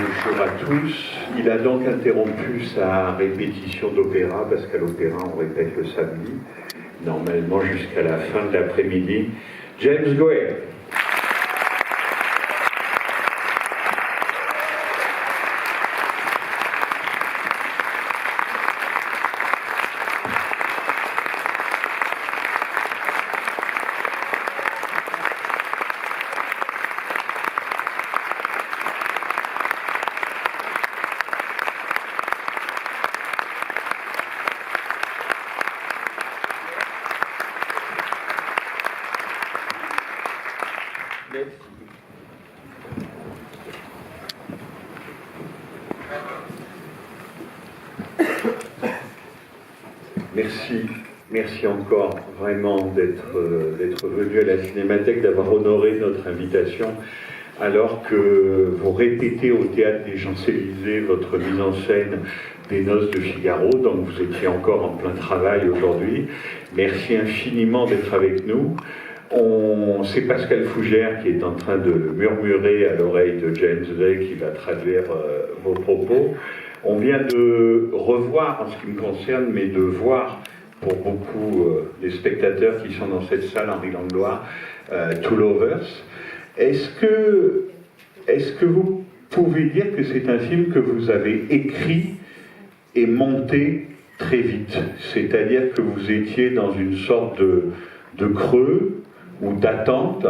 Bonjour à tous. Il a donc interrompu sa répétition d'opéra, parce qu'à l'opéra on répète le samedi, normalement jusqu'à la fin de l'après-midi. James Gray. Merci encore vraiment d'être venu à la Cinémathèque, d'avoir honoré notre invitation, alors que vous répétez au Théâtre des Champs-Élysées votre mise en scène des Noces de Figaro, donc vous étiez encore en plein travail aujourd'hui. Merci infiniment d'être avec nous. C'est Pascal Fougère qui est en train de murmurer à l'oreille de James Gray qui va traduire vos propos. On vient de revoir, en ce qui me concerne, mais de voir pour beaucoup les spectateurs qui sont dans cette salle, Henri Langlois, Two Lovers. Est-ce que vous pouvez dire que c'est un film que vous avez écrit et monté très vite? C'est-à-dire que vous étiez dans une sorte de creux ou d'attente,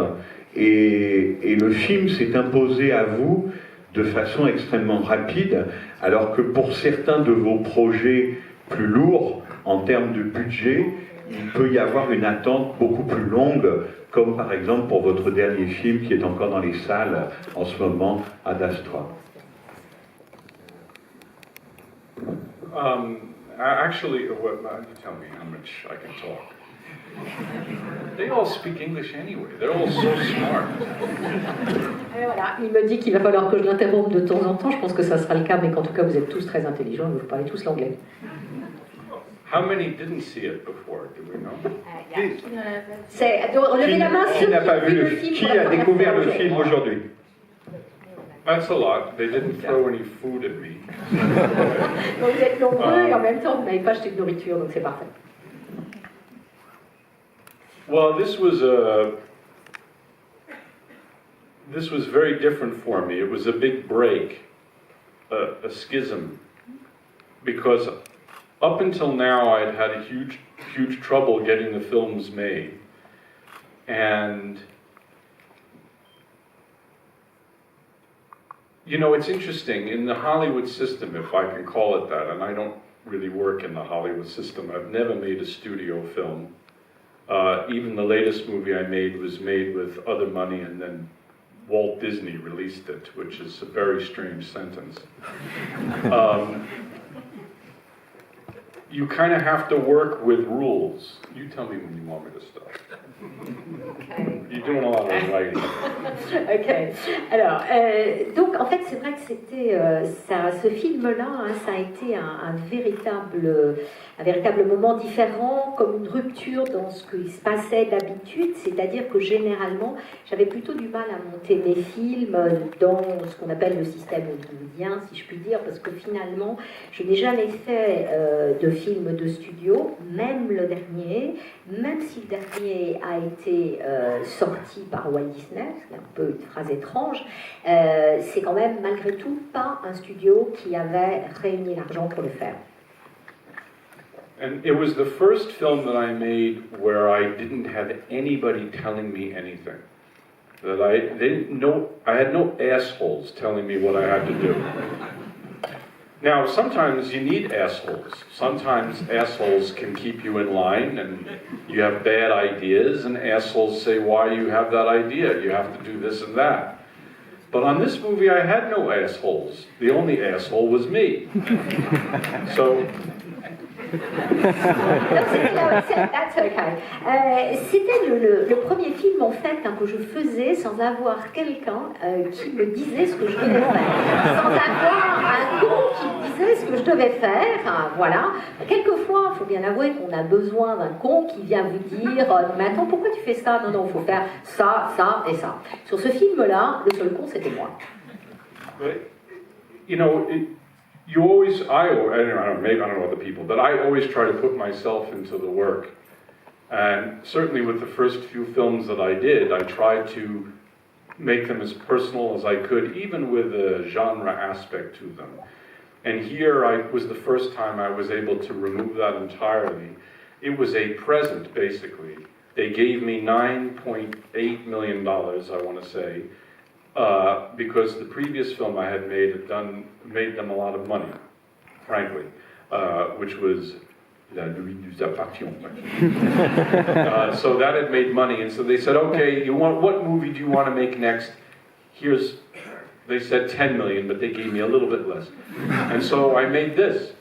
et le film s'est imposé à vous de façon extrêmement rapide, alors que pour certains de vos projets plus lourds, en termes de budget, il peut y avoir une attente beaucoup plus longue, comme par exemple pour votre dernier film qui est encore dans les salles en ce moment, Ad Astra. Actually, what, you tell me how much I can talk. They all speak English anyway. They're all so smart. Voilà, il me dit qu'il va falloir que je l'interrompe de temps en temps. Je pense que ça sera le cas, mais qu'en tout cas vous êtes tous très intelligents et vous parlez tous l'anglais. How many didn't see it before? Do we know? Levez la main qui n'a pas vu le film. Qui a découvert le film aujourd'hui? That's a lot. They didn't throw any food at me. Donc vous êtes nombreux et en même temps vous n'avez pas acheté de nourriture, donc c'est parfait. Well, this was very different for me. It was a big break, a schism, because up until now I'd had a huge trouble getting the films made, and you know, it's interesting in the Hollywood system, if I can call it that, and I don't really work in the Hollywood system. I've never made a studio film. Even the latest movie I made was made with other money, and then Walt Disney released it, which is a very strange sentence. You kind of have to work with rules. You tell me when you want me to stop. Okay. You're doing a lot of writing. Ok. Alors, donc en fait, c'est vrai que c'était ce film-là, hein, ça a été un véritable moment différent, comme une rupture dans ce qui se passait d'habitude. C'est-à-dire que généralement, j'avais plutôt du mal à monter mes films dans ce qu'on appelle le système hollywoodien, si je puis dire, parce que finalement, je n'ai jamais fait de film de studio, même le dernier, même si le dernier a été sorti par Walt Disney, c'est un peu une phrase étrange, c'est quand même malgré tout pas un studio qui avait réuni l'argent pour le faire. And it was the first film that I made where I didn't have anybody telling me anything. That I had no assholes telling me what I had to do. Now, sometimes you need assholes. Sometimes assholes can keep you in line, and you have bad ideas, and assholes say why you have that idea. You have to do this and that. But on this movie, I had no assholes. The only asshole was me. So. That's okay. C'était le premier film en fait que je faisais sans avoir quelqu'un qui me disait ce que je devais faire, sans avoir un con qui me disait ce que je devais faire. Voilà. Quelquefois, il faut bien avouer qu'on a besoin d'un con qui vient vous dire mais attends, pourquoi tu fais ça? Non, il faut faire ça, ça et ça. Sur ce film-là, le seul con, c'était moi. Oui. you know, you always, I don't know, maybe I don't know other people, but I always try to put myself into the work. And certainly with the first few films that I did, I tried to make them as personal as I could, even with a genre aspect to them. And here was the first time I was able to remove that entirely. It was a present, basically. They gave me $9.8 million, I want to say, because the previous film I had made them a lot of money, frankly, which was La Nuit nous appartient. So that had made money, and so they said, okay, what movie do you want to make next? They said 10 million, but they gave me a little bit less. And so I made this.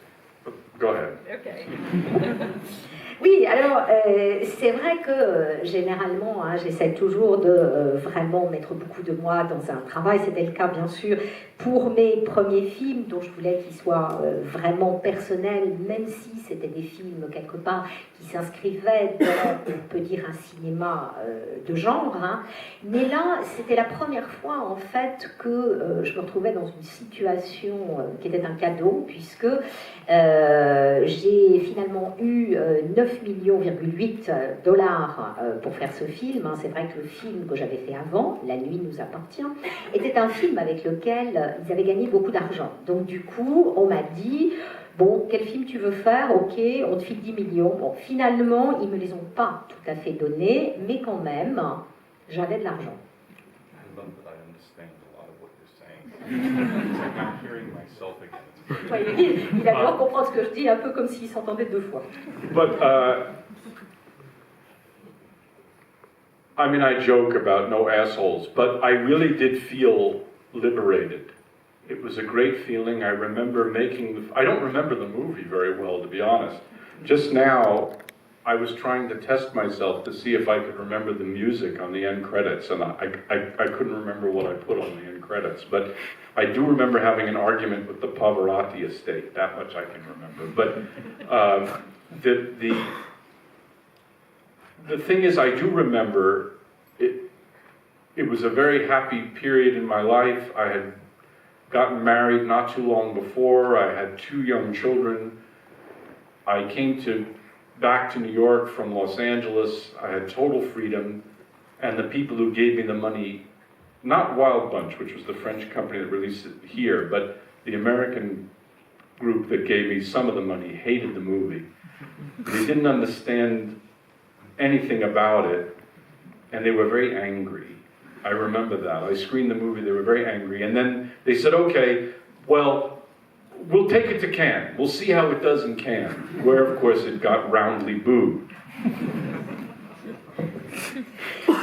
Go ahead. Okay. Oui, alors c'est vrai que généralement, j'essaie toujours de vraiment mettre beaucoup de moi dans un travail. C'était le cas bien sûr pour mes premiers films, dont je voulais qu'ils soient vraiment personnels, même si c'était des films quelque part qui s'inscrivaient dans, on peut dire, un cinéma de genre. Hein. Mais là, c'était la première fois en fait que je me retrouvais dans une situation qui était un cadeau, puisque j'ai finalement eu 9,8 millions dollars pour faire ce film. C'est vrai que le film que j'avais fait avant, La Nuit nous appartient, était un film avec lequel ils avaient gagné beaucoup d'argent. Donc du coup, on m'a dit, bon, quel film tu veux faire? Ok, on te file 10 millions. Bon, finalement, ils ne me les ont pas tout à fait donnés, mais quand même, j'avais de l'argent. Il a dû comprendre ce que je dis, un peu comme s'il s'entendait deux fois. But, I mean, I joke about no assholes, but I really did feel liberated. It was a great feeling. I remember I don't remember the movie very well, to be honest. Just now, I was trying to test myself to see if I could remember the music on the end credits, and I couldn't remember what I put on the end credits. But I do remember having an argument with the Pavarotti estate. That much I can remember. But the thing is, I do remember it was a very happy period in my life. I had gotten married not too long before. I had 2 young children. I came back to New York from Los Angeles. I had total freedom, and the people who gave me the money, not Wild Bunch, which was the French company that released it here, but the American group that gave me some of the money, hated the movie. They didn't understand anything about it, and they were very angry. I remember that. I screened the movie, they were very angry, and then they said, okay, well, we'll take it to Cannes. We'll see how it does in Cannes, where, of course, it got roundly booed.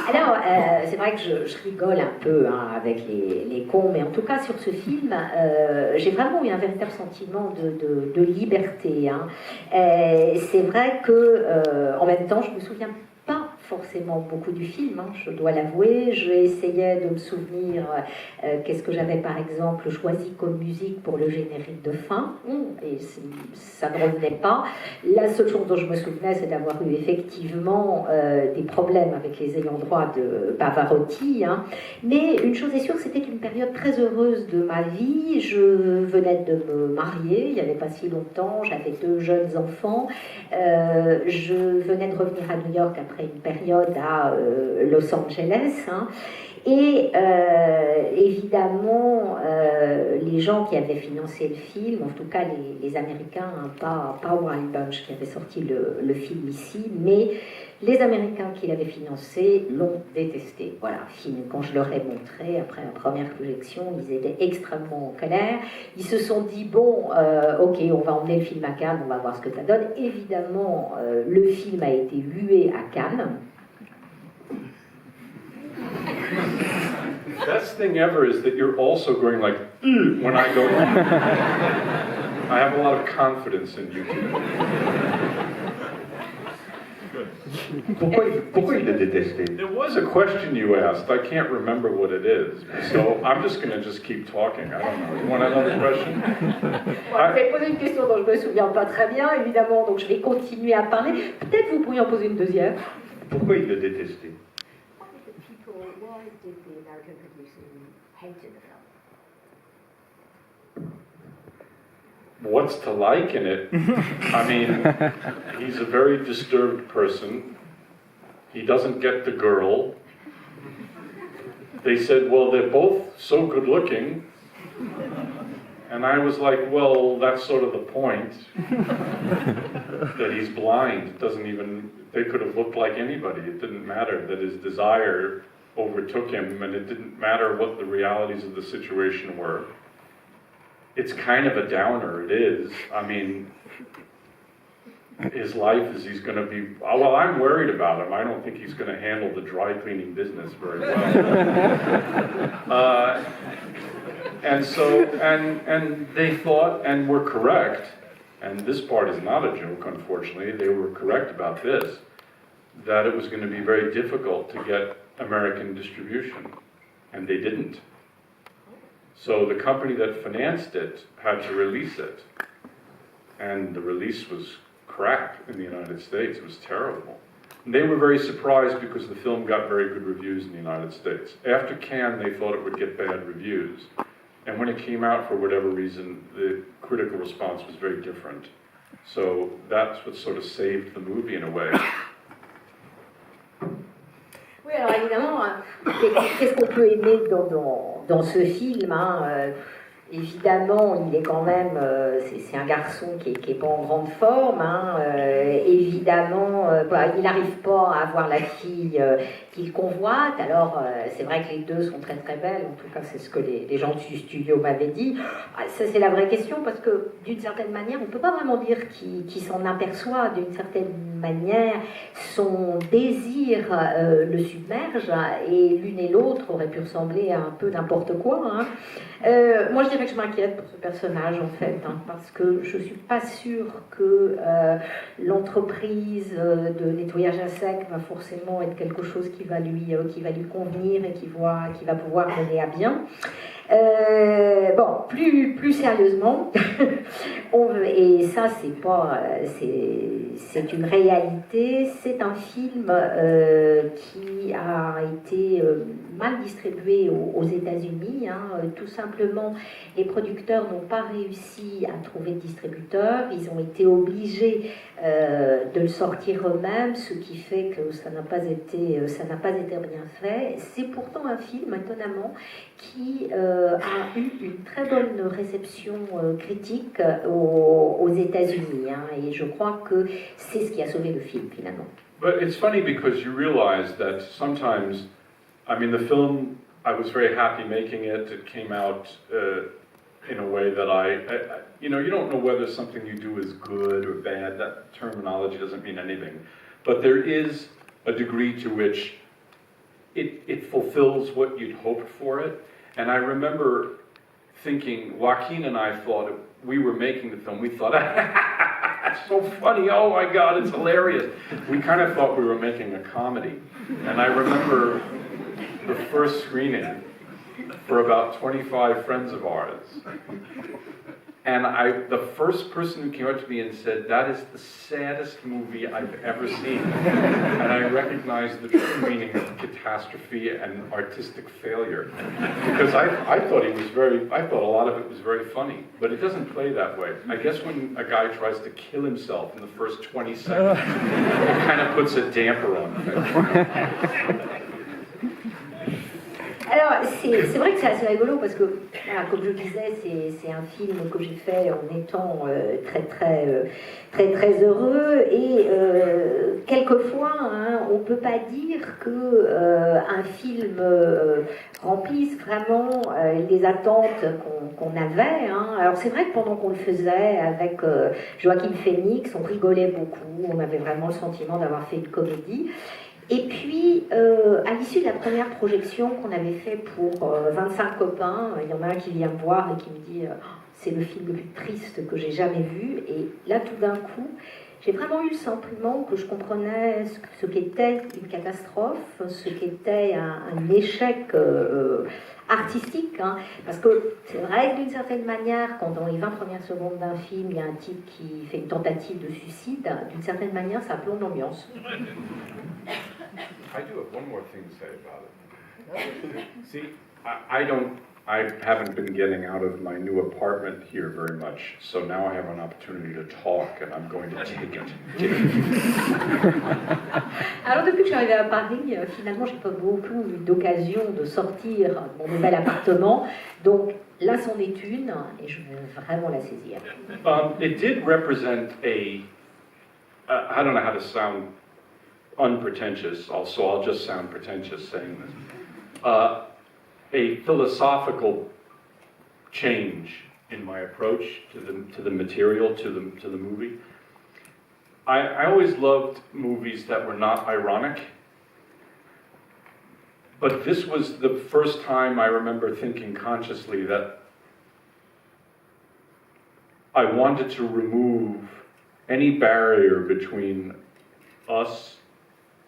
Alors, c'est vrai que je rigole un peu avec les cons, mais en tout cas, sur ce film, j'ai vraiment eu un véritable sentiment de liberté. Hein. C'est vrai que, en même temps, je me souviens pas forcément beaucoup du film, hein, je dois l'avouer. J'essayais de me souvenir qu'est-ce que j'avais par exemple choisi comme musique pour le générique de fin, et ça ne revenait pas. La seule chose dont je me souvenais, c'est d'avoir eu effectivement des problèmes avec les ayants droit de Pavarotti, hein. Mais une chose est sûre, c'était une période très heureuse de ma vie. Je venais de me marier, il n'y avait pas si longtemps, j'avais 2 jeunes enfants, je venais de revenir à New York après une période à Los Angeles, hein. Et évidemment, les gens qui avaient financé le film, en tout cas les Américains, hein, pas Wild Bunch qui avait sorti le film ici, mais les Américains qui l'avaient financé l'ont détesté. Voilà, film, quand je leur ai montré, après la première projection, ils étaient extrêmement en colère. Ils se sont dit, bon, ok, on va emmener le film à Cannes, on va voir ce que ça donne. Évidemment, le film a été hué à Cannes. Best thing ever is that you're also going like, when I go. I have a lot of confidence in you. Pourquoi il est détesté? There was a question you asked. I can't remember what it is. So I'm just going to just keep talking. I don't know. You want another question? Vous avez posé une question dont je ne me souviens pas très bien, évidemment, donc je vais continuer à parler. Peut-être vous pourriez en poser une deuxième. Pourquoi il est détesté? Why did the American producers hate the film? what's to like in it? I mean, he's a very disturbed person. He doesn't get the girl. They said, well, they're both so good looking. And I was like, well, that's sort of the point. That he's blind. It doesn't even, they could have looked like anybody. It didn't matter that his desire overtook him, and it didn't matter what the realities of the situation were. It's kind of a downer, it is. I mean, his life is he's going to be, well, I'm worried about him. I don't think he's going to handle the dry cleaning business very well. And so, and they thought, and were correct, and this part is not a joke, unfortunately, they were correct about this, that it was going to be very difficult to get American distribution, and they didn't. So the company that financed it had to release it, and the release was crap in the United States. It was terrible. And they were very surprised because the film got very good reviews in the United States. After Cannes, they thought it would get bad reviews. And when it came out, for whatever reason, the critical response was very different. So that's what sort of saved the movie in a way. Oui, alors évidemment, qu'est-ce qu'on peut aimer dans ce film, hein, évidemment, il est quand même, c'est un garçon qui est pas en grande forme, hein, évidemment, il n'arrive pas à avoir la fille qu'il convoite, alors c'est vrai que les deux sont très très belles, en tout cas c'est ce que les gens du studio m'avaient dit. Ça c'est la vraie question, parce que d'une certaine manière, on ne peut pas vraiment dire qu'il s'en aperçoit, d'une certaine manière, son désir le submerge, et l'une et l'autre auraient pu ressembler à un peu n'importe quoi, hein. Moi je dirais que je m'inquiète pour ce personnage en fait, hein, parce que je suis pas sûre que l'entreprise de nettoyage à sec va forcément être quelque chose qui va lui convenir et qui va pouvoir mener à bien. Bon, plus sérieusement, et ça c'est une réalité, c'est un film qui a été mal distribué aux États-Unis, hein, tout simplement les producteurs n'ont pas réussi à trouver de distributeur, ils ont été obligés de le sortir eux-mêmes, ce qui fait que ça n'a pas été bien fait. C'est pourtant un film, étonnamment, qui a eu une très bonne réception critique aux États-Unis, hein, et je crois que c'est ce qui a sauvé le film finalement. But it's funny because you realize that sometimes, I mean, the film, I was very happy making it. It came out in a way that you know, you don't know whether something you do is good or bad. That terminology doesn't mean anything. But there is a degree to which it fulfills what you'd hoped for it. And I remember thinking, Joaquin and I thought, we were making the film, we thought, it's so funny, oh my God, it's hilarious. We kind of thought we were making a comedy. And I remember the first screening for about 25 friends of ours. And the first person who came up to me and said, that is the saddest movie I've ever seen. And I recognized the true meaning of catastrophe and artistic failure. Because I thought a lot of it was very funny. But it doesn't play that way. I guess when a guy tries to kill himself in the first 20 seconds, it kind of puts a damper on it. Alors, c'est vrai que c'est assez rigolo parce que, voilà, comme je disais, c'est un film que j'ai fait en étant très heureux, et quelquefois, hein, on ne peut pas dire qu'un film remplisse vraiment les attentes qu'on avait, hein. Alors c'est vrai que pendant qu'on le faisait avec Joaquin Phoenix, on rigolait beaucoup, on avait vraiment le sentiment d'avoir fait une comédie. Et puis, à l'issue de la première projection qu'on avait fait pour 25 copains, il y en a un qui vient me voir et qui me dit c'est le film le plus triste que j'ai jamais vu. Et là, tout d'un coup, j'ai vraiment eu le sentiment que je comprenais ce qu'était une catastrophe, ce qu'était un échec artistique, hein. Parce que c'est vrai que d'une certaine manière, quand dans les 20 premières secondes d'un film, il y a un type qui fait une tentative de suicide, d'une certaine manière, ça plombe l'ambiance. I do have one more thing to say about it. See, I don't I haven't been getting out of my new apartment here very much, so now I have an opportunity to talk, and I'm going to take it. Alors depuis que je suis arrivée à Paris, finalement, j'ai pas beaucoup eu d'occasion de sortir de mon nouvel appartement. Donc là, c'en est une, et je veux vraiment la saisir. It did represent I don't know how to sound unpretentious, so I'll just sound pretentious saying this. A philosophical change in my approach to the material, to the movie. I always loved movies that were not ironic, but this was the first time I remember thinking consciously that I wanted to remove any barrier between us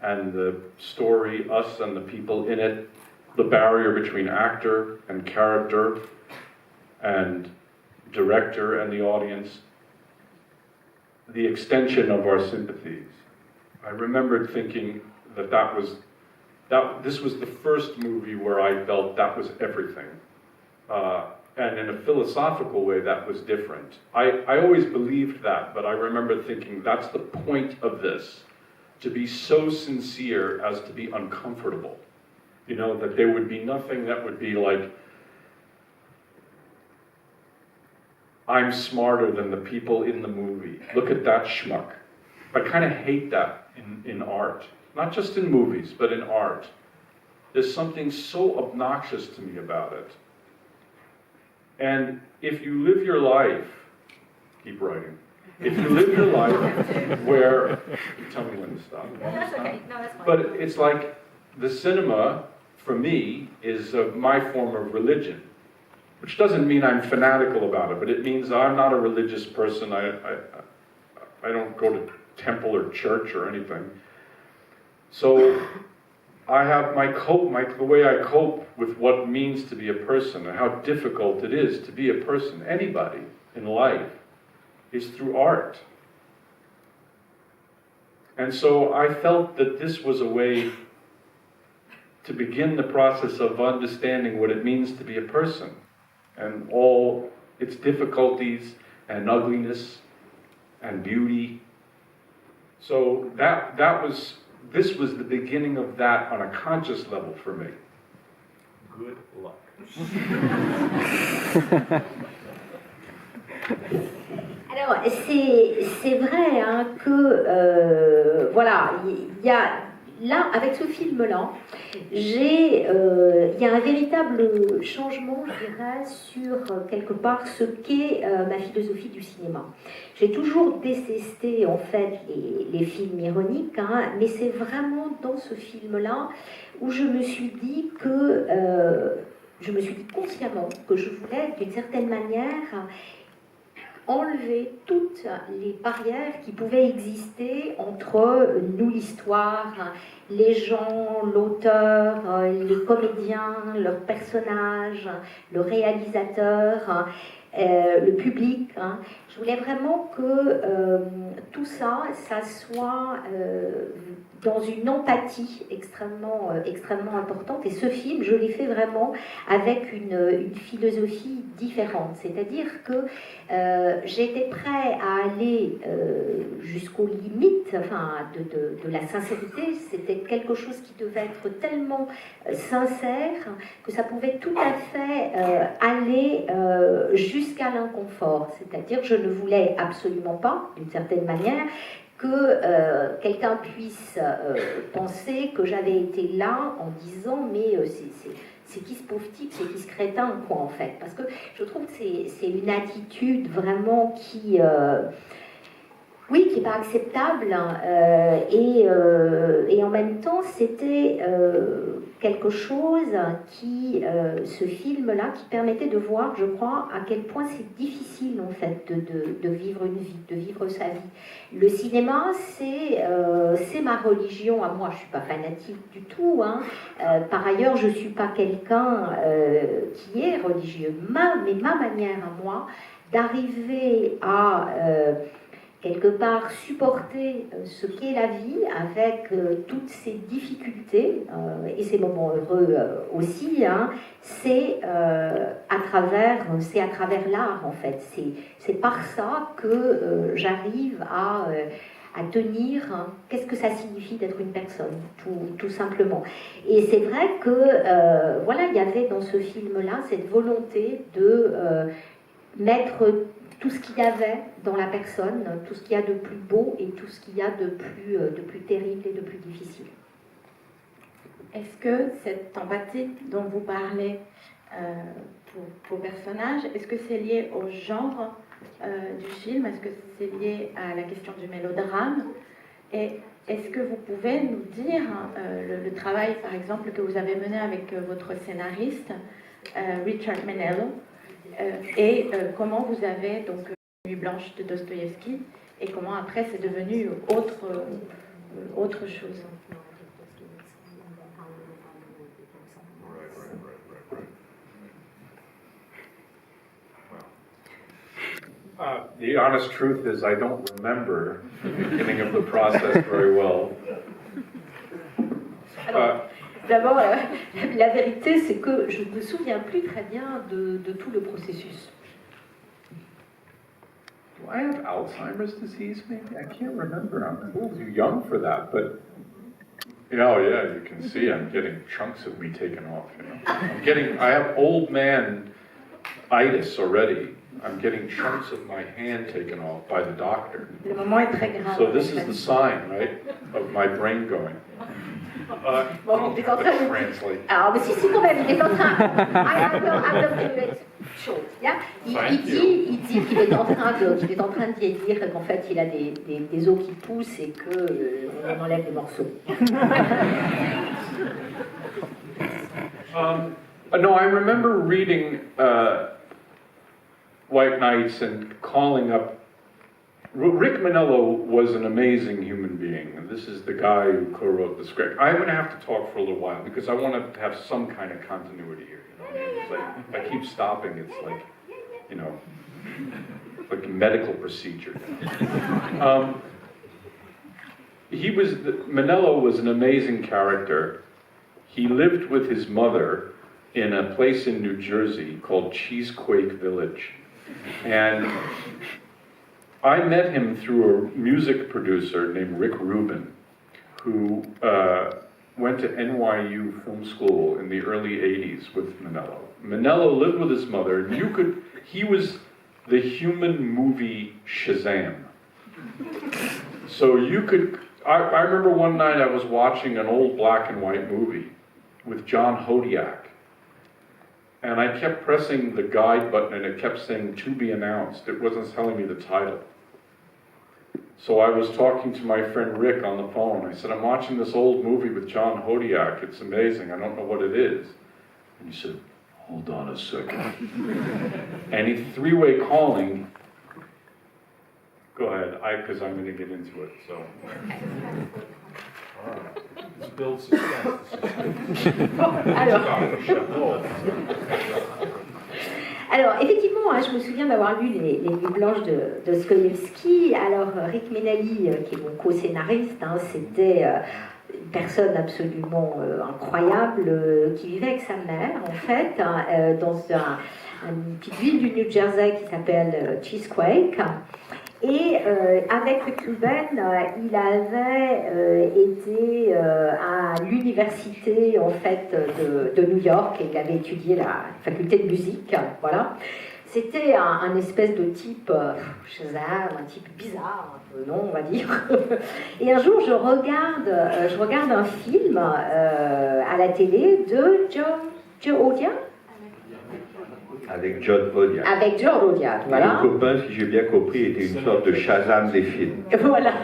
and the story, us and the people in it, the barrier between actor and character and director and the audience, the extension of our sympathies. I remembered thinking that this was the first movie where I felt that was everything. And in a philosophical way, that was different. I always believed that, but I remember thinking that's the point of this, to be so sincere as to be uncomfortable. You know, that there would be nothing that would be like, I'm smarter than the people in the movie. Look at that schmuck. I kind of hate that in art. Not just in movies, but in art. There's something so obnoxious to me about it. And if you live your life, keep writing. If you live your life where, tell me when to stop. No, that's okay. No, that's fine. But it's like the cinema, for me, is my form of religion, which doesn't mean I'm fanatical about it, but it means I'm not a religious person. I don't go to temple or church or anything. So I have the way I cope with what it means to be a person and how difficult it is to be a person, anybody in life, is through art. And so I felt that this was a way to begin the process of understanding what it means to be a person and all its difficulties and ugliness and beauty. So this was the beginning of that on a conscious level for me. Good luck. Alors, c'est vrai hein, que, voilà, il y a, là, avec ce film-là, il y a un véritable changement, je dirais, sur, quelque part, ce qu'est ma philosophie du cinéma. J'ai toujours détesté, en fait, les films ironiques, hein, mais c'est vraiment dans ce film-là où je me suis dit que, je me suis dit consciemment que je voulais, d'une certaine manière, enlever toutes les barrières qui pouvaient exister entre nous, l'histoire, les gens, l'auteur, les comédiens, leurs personnages, le réalisateur, le public. Hein. Je voulais vraiment que tout ça, ça soit dans une empathie extrêmement, extrêmement importante. Et ce film, je l'ai fait vraiment avec une philosophie différente. C'est-à-dire que j'étais prêt à aller jusqu'aux limites enfin, de la sincérité. C'était quelque chose qui devait être tellement sincère que ça pouvait tout à fait aller jusqu'à l'inconfort. C'est-à-dire que je ne voulais absolument pas, d'une certaine manière, que quelqu'un puisse penser que j'avais été là en disant mais c'est qui ce pauvre type, c'est qui ce crétin quoi en fait, parce que je trouve que c'est une attitude vraiment qui oui, qui n'est pas acceptable et en même temps c'était quelque chose qui, ce film-là, qui permettait de voir, je crois, à quel point c'est difficile en fait de vivre une vie, de vivre sa vie. Le cinéma, c'est ma religion à moi. Je ne suis pas fanatique du tout. Hein. Par ailleurs, je ne suis pas quelqu'un qui est religieux. Mais ma manière à moi d'arriver à quelque part supporter ce qu'est la vie avec toutes ses difficultés et ses moments heureux aussi, hein, c'est à travers l'art en fait. C'est par ça que j'arrive à tenir, hein, qu'est-ce que ça signifie d'être une personne, tout simplement. Et c'est vrai que voilà, il y avait dans ce film-là cette volonté de mettre tout ce qu'il y avait dans la personne, tout ce qu'il y a de plus beau et tout ce qu'il y a de plus terrible et de plus difficile. Est-ce que cette empathie dont vous parlez pour vos personnages, est-ce que c'est lié au genre du film? Est-ce que c'est lié à la question du mélodrame? Et est-ce que vous pouvez nous dire le travail, par exemple, que vous avez mené avec votre scénariste, Richard Menello, et comment vous avez donc Nuit blanche de Dostoïevski et comment après c'est devenu autre chose. The honest truth is I don't remember the beginning of the process very well. D'abord, la vérité, c'est que je ne me souviens plus très bien de tout le processus. Do I have Alzheimer's disease, maybe? I can't remember. I'm a little too young for that, but... Oh, yeah, you can see I'm getting chunks of me taken off, you know. I have old man itis already. I'm getting chunks of my hand taken off by the doctor. Le moment est très grave. So this is the sign, right, of my brain going. Bon, il est en train de... Translate. Alors, mais si, quand même, il est en train... I'm going to do it short. Yeah? Il dit qu'il est en train de vieillir et qu'en fait, il a des os qui poussent et qu'on enlève les morceaux. No, I remember reading White Nights and calling up. Rick Manello was an amazing human being. This is the guy who co-wrote the script. I'm going to have to talk for a little while because I want to have some kind of continuity here. You know? It's like, if I keep stopping, it's like, you know, like a medical procedure. Manello was an amazing character. He lived with his mother in a place in New Jersey called Cheesequake Village. And I met him through a music producer named Rick Rubin, who went to NYU Film School in the early 80s with Manello. Manello lived with his mother, and he was the human movie Shazam. So I remember one night I was watching an old black and white movie with John Hodiak. And I kept pressing the guide button and it kept saying to be announced. It wasn't telling me the title. So I was talking to my friend Rick on the phone. I said, I'm watching this old movie with John Hodiak. It's amazing. I don't know what it is. And he said, hold on a second. And he three-way calling. Go ahead, because I'm going to get into it. So. Let's build suspense. Alors, effectivement, hein, je me souviens d'avoir lu les Nuits blanches de Dostoïevski. Alors, Rick Menelli, qui est mon co-scénariste, hein, c'était une personne absolument incroyable qui vivait avec sa mère, en fait, hein, dans une petite ville du New Jersey qui s'appelle Cheesequake. Et avec Rick Rubin, il avait été à l'université en fait de New York et il avait étudié la faculté de musique. Voilà. C'était un espèce de type Shazam, un type bizarre, un peu non, on va dire. Et un jour, je regarde un film à la télé de Joe Odia. Avec John Hodiak. Avec John Hodiak, voilà. Le copain, si j'ai bien compris, était une sorte de Shazam des films. Voilà.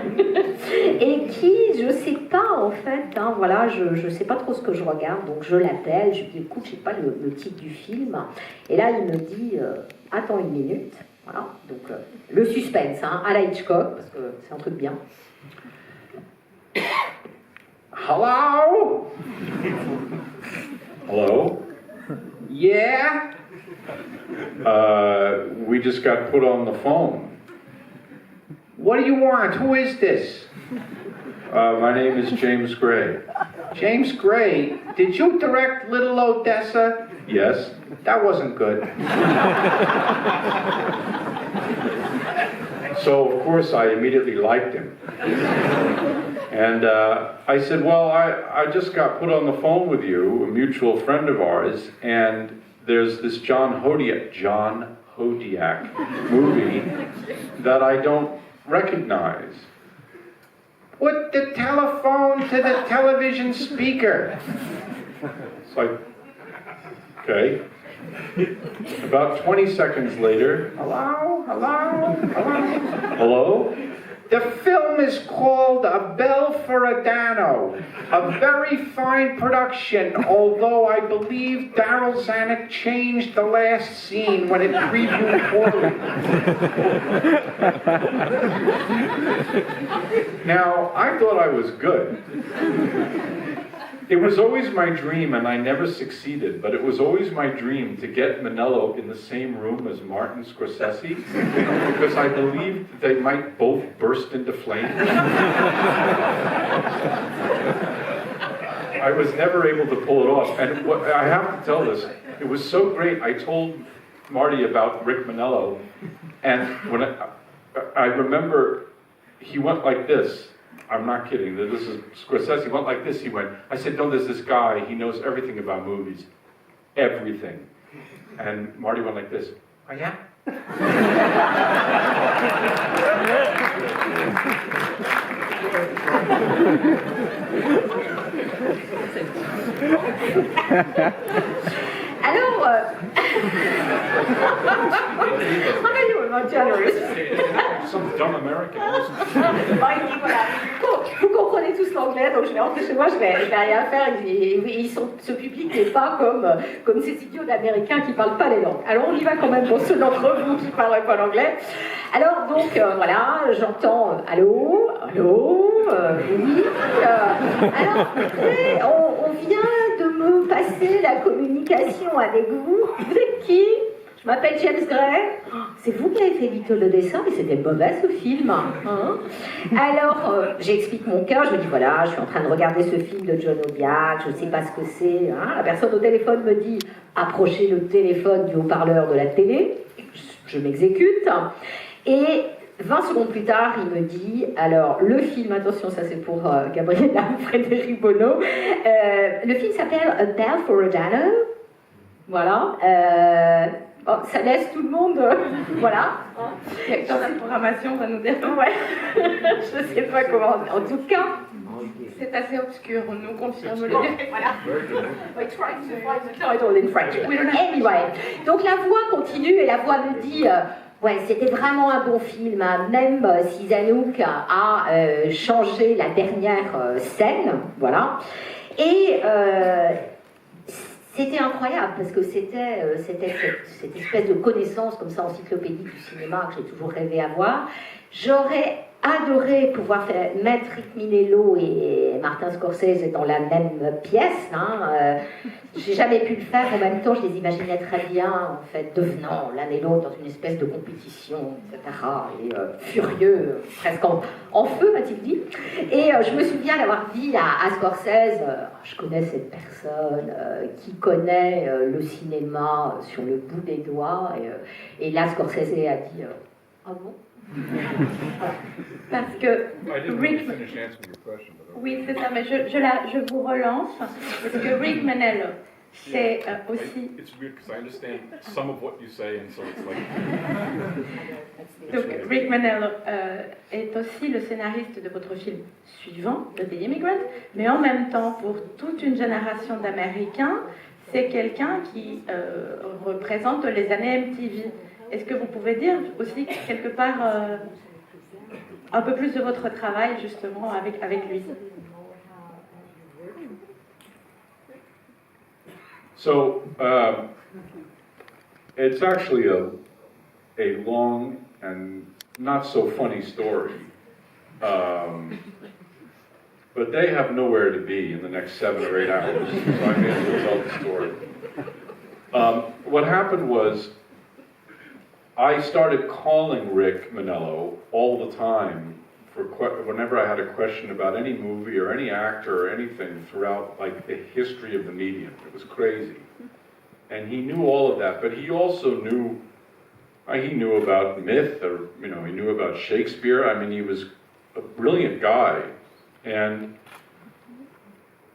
Et qui, je sais pas en fait, hein, voilà, je sais pas trop ce que je regarde, donc je l'appelle, je lui dis écoute, je sais pas le titre du film. Et là, il me dit attends une minute. Voilà, donc le suspense, hein, à la Hitchcock, parce que c'est un truc bien. Hello? Hello? Yeah? We just got put on the phone. What do you want? Who is this? My name is James Gray. James Gray? Did you direct Little Odessa? Yes. That wasn't good. So, of course, I immediately liked him. And I said, well, I just got put on the phone with you, a mutual friend of ours, and there's this John Hodiak movie that I don't recognize. Put the telephone to the television speaker. It's like, okay. About 20 seconds later, hello, hello, hello, hello? The film is called A Bell for Adano, a very fine production, although I believe Daryl Zanuck changed the last scene when it previewed poorly. Now, I thought I was good. It was always my dream, and I never succeeded, but it was always my dream to get Minello in the same room as Martin Scorsese, because I believed that they might both burst into flames. I was never able to pull it off, and I have to tell this, it was so great. I told Marty about Rick Minello, and when I remember he went like this. I'm not kidding. This is Scorsese. He went like this. He went. I said, no, there's this guy. He knows everything about movies. Everything. And Marty went like this. Oh, yeah? Alors, you were not generous. Some dumb American. Voilà. Vous comprenez tous l'anglais, donc je vais rentrer chez moi, je vais rien faire. Ce public n'est pas comme ces idiots d'Américains qui ne parlent pas les langues. Alors on y va quand même pour ceux d'entre vous qui ne parleraient pas l'anglais. Alors donc voilà, j'entends allô, allô, oui. Alors on vient de me passer la communication avec vous. Vous êtes qui? Je m'appelle James Gray. C'est vous qui avez fait Little Odessa, mais c'était mauvais ce film. Hein? Alors, j'explique mon cas, je me dis voilà, je suis en train de regarder ce film de John Hodiak, je ne sais pas ce que c'est. Hein? La personne au téléphone me dit approchez le téléphone du haut-parleur de la télé. Je m'exécute. Et 20 secondes plus tard, il me dit, alors le film, attention, ça c'est pour Gabriella Frédéric Bonneau, le film s'appelle A Bell for Adano. Voilà. Bon, ça laisse tout le monde, voilà. Dans la programmation, va nous dire. Ouais. Je ne sais pas comment. En tout cas, c'est assez obscur. On nous confirme le. Voilà. We try to find the title in French. Anyway, donc la voix continue et la voix me dit. Ouais, c'était vraiment un bon film, hein. Même si Zanuck a changé la dernière scène, voilà. Et c'était incroyable parce que c'était cette espèce de connaissance comme ça encyclopédique du cinéma que j'ai toujours rêvé avoir. J'aurais adoré pouvoir mettre Rick Minello et Martin Scorsese dans la même pièce. Hein. J'ai jamais pu le faire. En même temps, je les imaginais très bien, en fait, devenant l'un et l'autre dans une espèce de compétition, etc. Et furieux, presque en feu, m'a-t-il dit. Et je me souviens d'avoir dit à Scorsese, je connais cette personne qui connaît le cinéma sur le bout des doigts. Et là, Scorsese a dit, ah bon? Parce que Rick... Oui, c'est ça, mais je vous relance, parce que Rick Minello, c'est aussi... It's weird because I understand some of what you say, and so it's like... Donc, Rick Minello est aussi le scénariste de votre film suivant, The Immigrant, mais en même temps, pour toute une génération d'Américains, c'est quelqu'un qui représente les années MTV. Est-ce que vous pouvez dire aussi quelque part un peu plus de votre travail justement avec lui? So, it's actually a long and not so funny story. But they have nowhere to be in the next 7 or 8 hours, so I may as well tell the story. What happened was, I started calling Rick Manello all the time whenever I had a question about any movie or any actor or anything throughout like the history of the medium. It was crazy. And he knew all of that, but he also knew, he knew about myth, or, you know, he knew about Shakespeare. I mean, he was a brilliant guy. And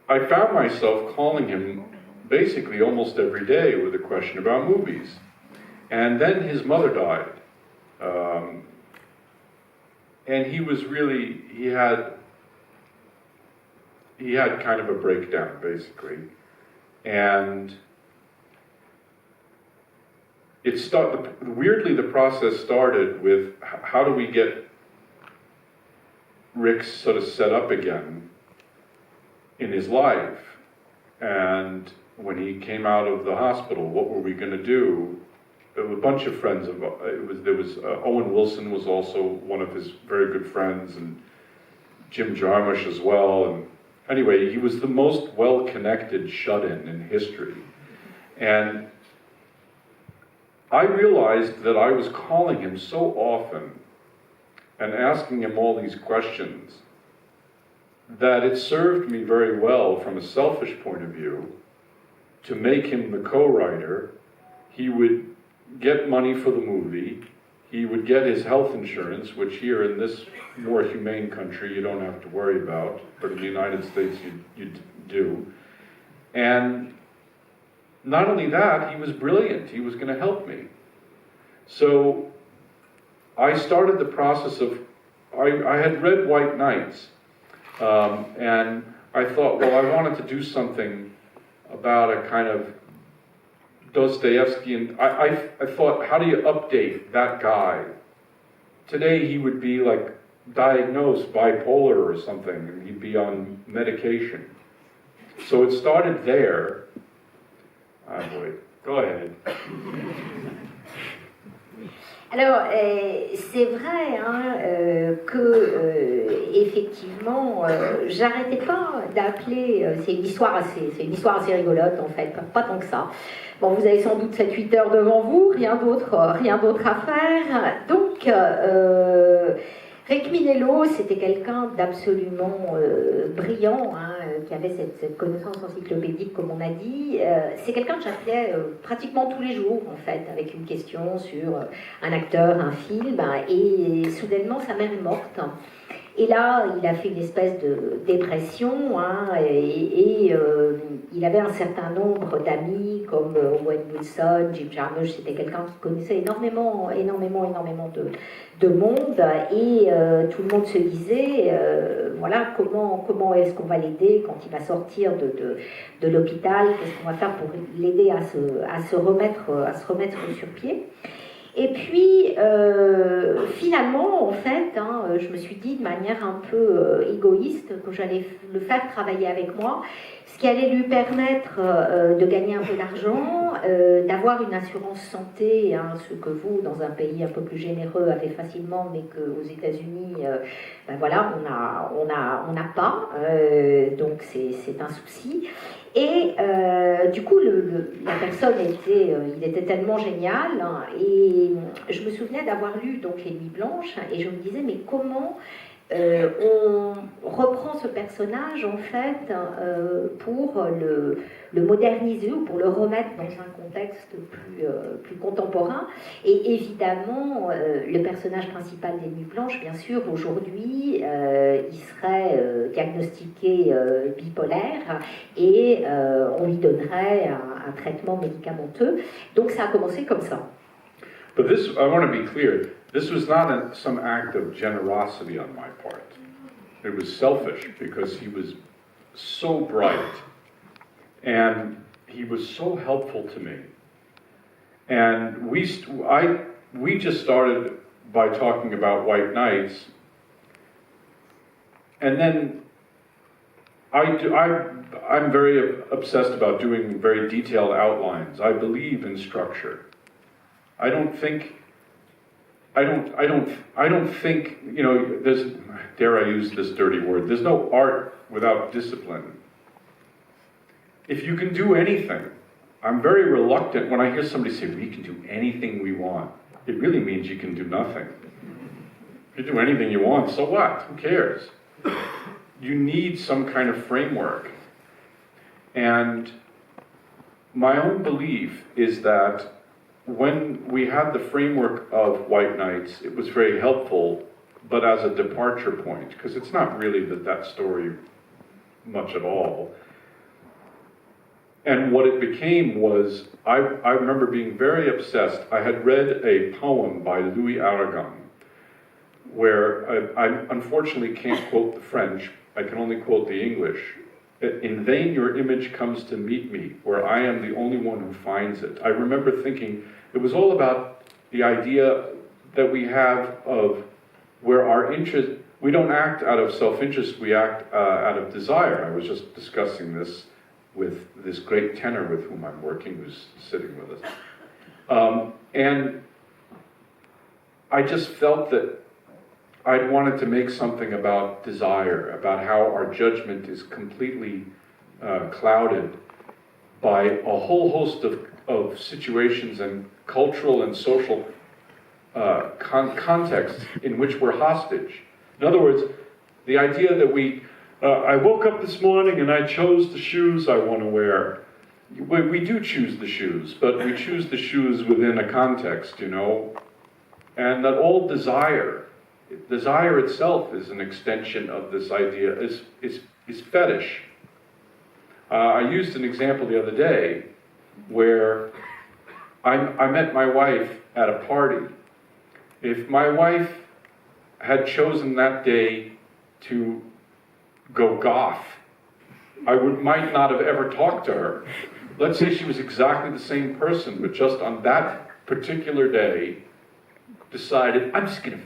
I found myself calling him basically almost every day with a question about movies. And then his mother died. And he was really, he had kind of a breakdown, basically. And weirdly, the process started with how do we get Rick sort of set up again in his life? And when he came out of the hospital, what were we going to do? A bunch of friends of Owen Wilson was also one of his very good friends, and Jim Jarmusch as well. And anyway, he was the most well-connected shut-in in history. And I realized that I was calling him so often and asking him all these questions that it served me very well from a selfish point of view to make him the co-writer. He would get money for the movie, he would get his health insurance, which here in this more humane country you don't have to worry about, but in the United States you do. And not only that, he was brilliant, he was going to help me. So I started the process of, I had read White Nights, and I thought, well, I wanted to do something about a kind of Dostoevsky, and I thought, how do you update that guy? Today he would be like diagnosed bipolar or something, and he'd be on medication. So it started there. Ah boy, go ahead. Alors, c'est vrai que effectivement, j'arrêtais pas d'appeler. C'est une histoire assez rigolote en fait, pas tant que ça. Bon, vous avez sans doute 7-8 heures devant vous, rien d'autre à faire. Donc, Rick Minello, c'était quelqu'un d'absolument brillant, qui avait cette connaissance encyclopédique, comme on a dit. C'est quelqu'un que j'appelais pratiquement tous les jours, en fait, avec une question sur un acteur, un film, et soudainement, sa mère est morte. Et là, il a fait une espèce de dépression, et il avait un certain nombre d'amis, comme Owen Wilson, Jim Jarmusch. C'était quelqu'un qui connaissait énormément de monde, et tout le monde se disait, voilà, comment est-ce qu'on va l'aider quand il va sortir de l'hôpital, qu'est-ce qu'on va faire pour l'aider à se remettre sur pied. Et puis, finalement, en fait, je me suis dit de manière un peu égoïste que j'allais le faire travailler avec moi, ce qui allait lui permettre de gagner un peu d'argent, d'avoir une assurance santé, ce que vous, dans un pays un peu plus généreux, avez facilement, mais qu'aux États-Unis, voilà, on n'a pas, donc c'est un souci. Et du coup, la personne il était tellement génial, et je me souvenais d'avoir lu donc Les Nuits Blanches, et je me disais, mais comment on reprend ce personnage en fait pour le moderniser ou pour le remettre dans un contexte plus contemporain. Et évidemment, le personnage principal des Nuits Blanches, bien sûr, aujourd'hui, il serait diagnostiqué bipolaire, et on lui donnerait un traitement médicamenteux. Donc ça a commencé comme ça. But this, I want to be clear, this was not some act of generosity on my part. It was selfish, because he was so bright, and he was so helpful to me. And we just started by talking about White Nights, and then I'm very obsessed about doing very detailed outlines. I believe in structure. I don't think, you know, there's, dare I use this dirty word, there's no art without discipline. If you can do anything, I'm very reluctant when I hear somebody say, we can do anything we want. it really means you can do nothing. You do anything you want, so what? Who cares? You need some kind of framework. And my own belief is that when we had the framework of White Nights, it was very helpful, but as a departure point, because it's not really that story much at all. And what it became was, I remember being very obsessed. I had read a poem by Louis Aragon, where I unfortunately can't quote the French, I can only quote the English. In vain your image comes to meet me, where I am the only one who finds it. I remember thinking, it was all about the idea that we have of where our interest, we don't act out of self-interest, we act out of desire. I was just discussing this with this great tenor with whom I'm working, who's sitting with us. And I just felt that I'd wanted to make something about desire, about how our judgment is completely clouded by a whole host of situations and cultural and social contexts in which we're hostage. In other words, the idea that I woke up this morning and I chose the shoes I want to wear. We do choose the shoes, but we choose the shoes within a context, you know, and that all desire itself is an extension of this idea, is fetish. I used an example the other day where I met my wife at a party. If my wife had chosen that day to go goth, I might not have ever talked to her. Let's say she was exactly the same person, but just on that particular day decided, I'm just gonna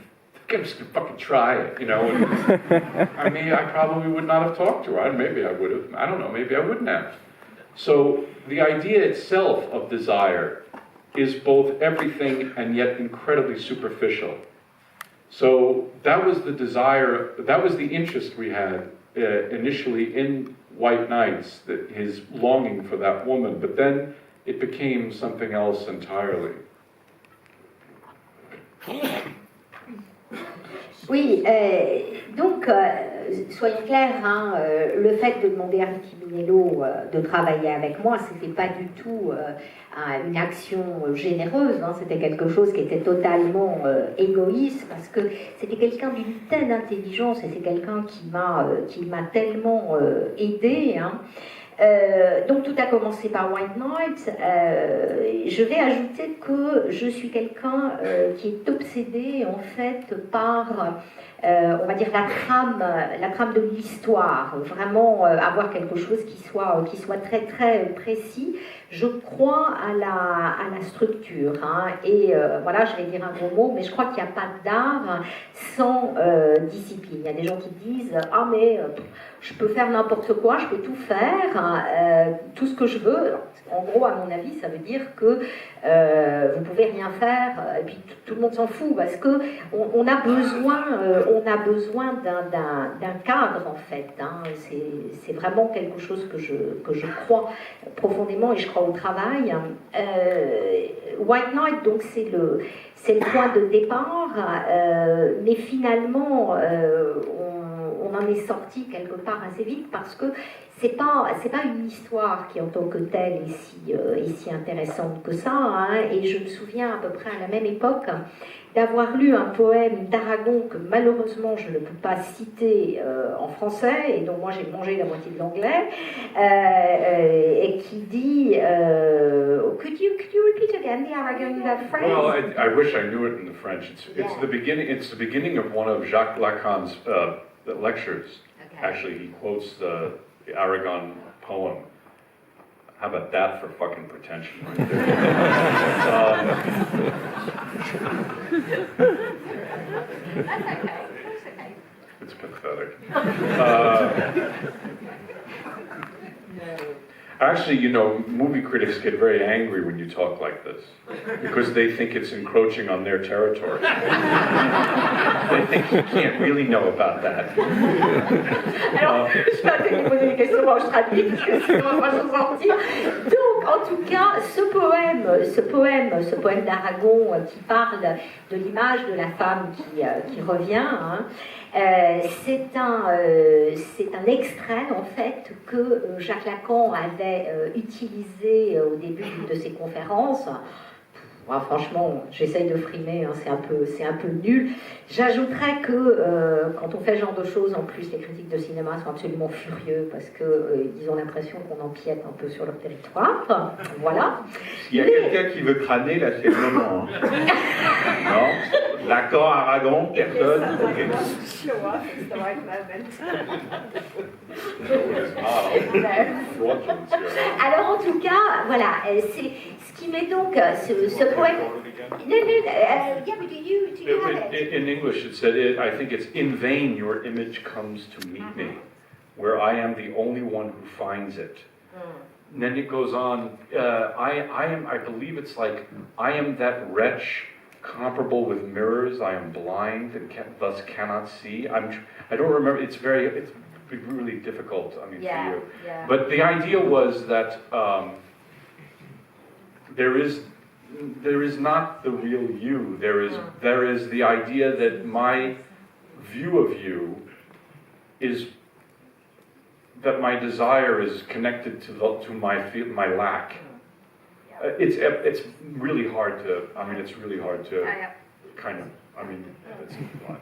fucking try it, you know. And, I probably would not have talked to her. Maybe I would have. I don't know. Maybe I wouldn't have. So the idea itself of desire is both everything and yet incredibly superficial. So that was the desire. That was the interest we had initially in White Nights, that his longing for that woman. But then it became something else entirely. Oui, donc, soyons clairs, hein, le fait de demander à Ricky Minello de travailler avec moi, c'était pas du tout une action généreuse, hein, c'était quelque chose qui était totalement égoïste, parce que c'était quelqu'un d'une telle intelligence, et c'est quelqu'un qui m'a tellement aidé, hein. Donc tout a commencé par White Nights. Je vais ajouter que je suis quelqu'un qui est obsédé en fait par, on va dire, la trame de l'histoire. Vraiment avoir quelque chose qui soit très très précis. Je crois à la structure, hein, et voilà, je vais dire un gros mot, mais je crois qu'il n'y a pas d'art sans discipline. Il y a des gens qui disent « Ah mais je peux faire n'importe quoi, je peux tout faire, hein, tout ce que je veux ». Alors, en gros, à mon avis, ça veut dire que vous pouvez rien faire, et puis tout le monde s'en fout, parce que on a besoin d'un cadre, en fait, hein. C'est vraiment quelque chose que je crois profondément, et je crois au travail. White Night, donc c'est le point de départ, mais finalement on en est sorti quelque part assez vite, parce que c'est pas une histoire qui en tant que telle est si intéressante que ça, hein. Et je me souviens à peu près à la même époque d'avoir lu un poème d'Aragon que malheureusement je ne peux pas citer en français, et dont moi j'ai mangé la moitié de l'anglais, et qui dit could you repeat again the Aragon phrase? Well, I wish I knew it in the French. It's the beginning of one of Jacques Lacan's lectures. Okay. Actually, he quotes the Aragon poem. How about that for fucking pretension right there? That's okay. It's pathetic. Actually, you know, movie critics get very angry when you talk like this, because they think it's encroaching on their territory. They think you can't really know about that. Alors, je vais vous poser des questions en australien, parce que sinon on va pas s'en sortir. Donc, donc, en tout cas, ce poème d'Aragon qui parle de l'image de la femme qui revient, hein, c'est un extrait, en fait, que Jacques Lacan avait utilisé au début de ses conférences. Moi, franchement, j'essaye de frimer, hein, c'est un peu nul. J'ajouterais que quand on fait ce genre de choses, en plus, les critiques de cinéma sont absolument furieux parce qu'ils ont l'impression qu'on empiète un peu sur leur territoire. Voilà. S'il y a quelqu'un qui veut crâner, là, c'est le moment. Hein. Non? Lacan, Aragon, personne. Okay. Alors, en tout cas, voilà, c'est ce qui met donc ce poème. Yeah, but do you have it? In English, it said, I think it's in vain your image comes to meet me, where I am the only one who finds it. And then it goes on, I believe it's like, I am that wretch comparable with mirrors, I am blind and thus cannot see. I don't remember, it's really difficult, I mean, for you. Yeah. But the idea was that there is not the real you. There is the idea that my view of you is that my desire is connected to my lack. It's really hard to. I mean, it's really hard to kind of. I mean, it's a lot.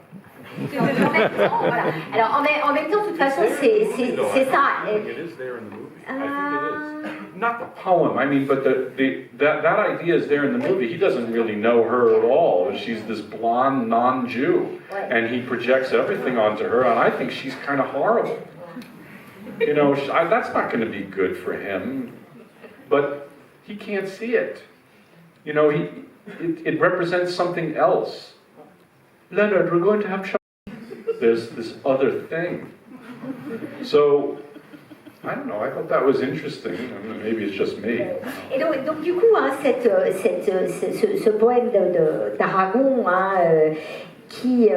Voilà. Alors en même temps, de toute façon, c'est ça. It is there in the movie. I think it is. Not the poem. I mean, but that idea is there in the movie. He doesn't really know her at all. She's this blonde non-Jew, and he projects everything onto her, and I think she's kind of horrible. You know, that's not going to be good for him. But he can't see it. You know, it represents something else. Leonard, we're going to have child. There's this other thing. So, I don't know, I thought that was interesting. I mean, maybe it's just me. Et donc du coup, hein, ce poème d'Aragon, hein, qui,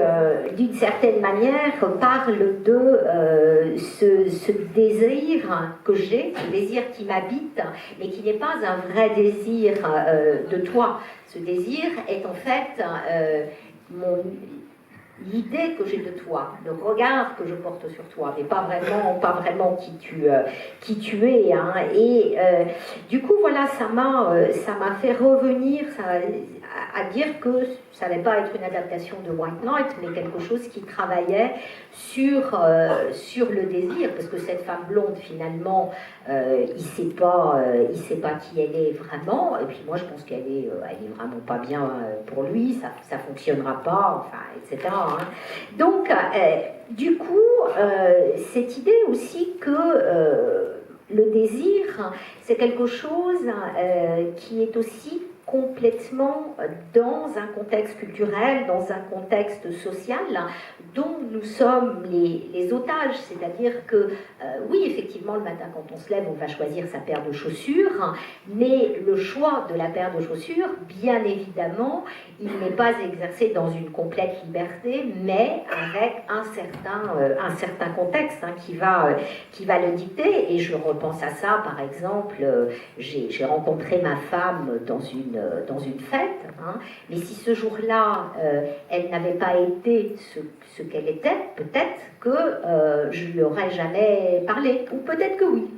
d'une certaine manière, parle de ce désir que j'ai, ce désir qui m'habite, mais qui n'est pas un vrai désir de toi. Ce désir est en fait l'idée que j'ai de toi, le regard que je porte sur toi, mais pas vraiment qui tu es. Hein. Et du coup, voilà, ça m'a fait revenir à dire que ça n'allait pas être une adaptation de White Knight, mais quelque chose qui travaillait sur le désir, parce que cette femme blonde, finalement, il sait pas qui elle est vraiment, et puis moi je pense qu'elle est vraiment pas bien pour lui, ça fonctionnera pas, enfin, etc. Hein. Donc, du coup, cette idée aussi que le désir, c'est quelque chose qui est aussi complètement dans un contexte culturel, dans un contexte social dont nous sommes les otages. C'est-à-dire que, oui, effectivement, le matin quand on se lève, on va choisir sa paire de chaussures, mais le choix de la paire de chaussures, bien évidemment, il n'est pas exercé dans une complète liberté, mais avec un certain contexte hein, qui va le dicter. Et je repense à ça, par exemple, j'ai rencontré ma femme dans une fête, hein, mais si ce jour-là, elle n'avait pas été ce qu'elle était, peut-être que je lui aurais jamais parlé, ou peut-être que oui.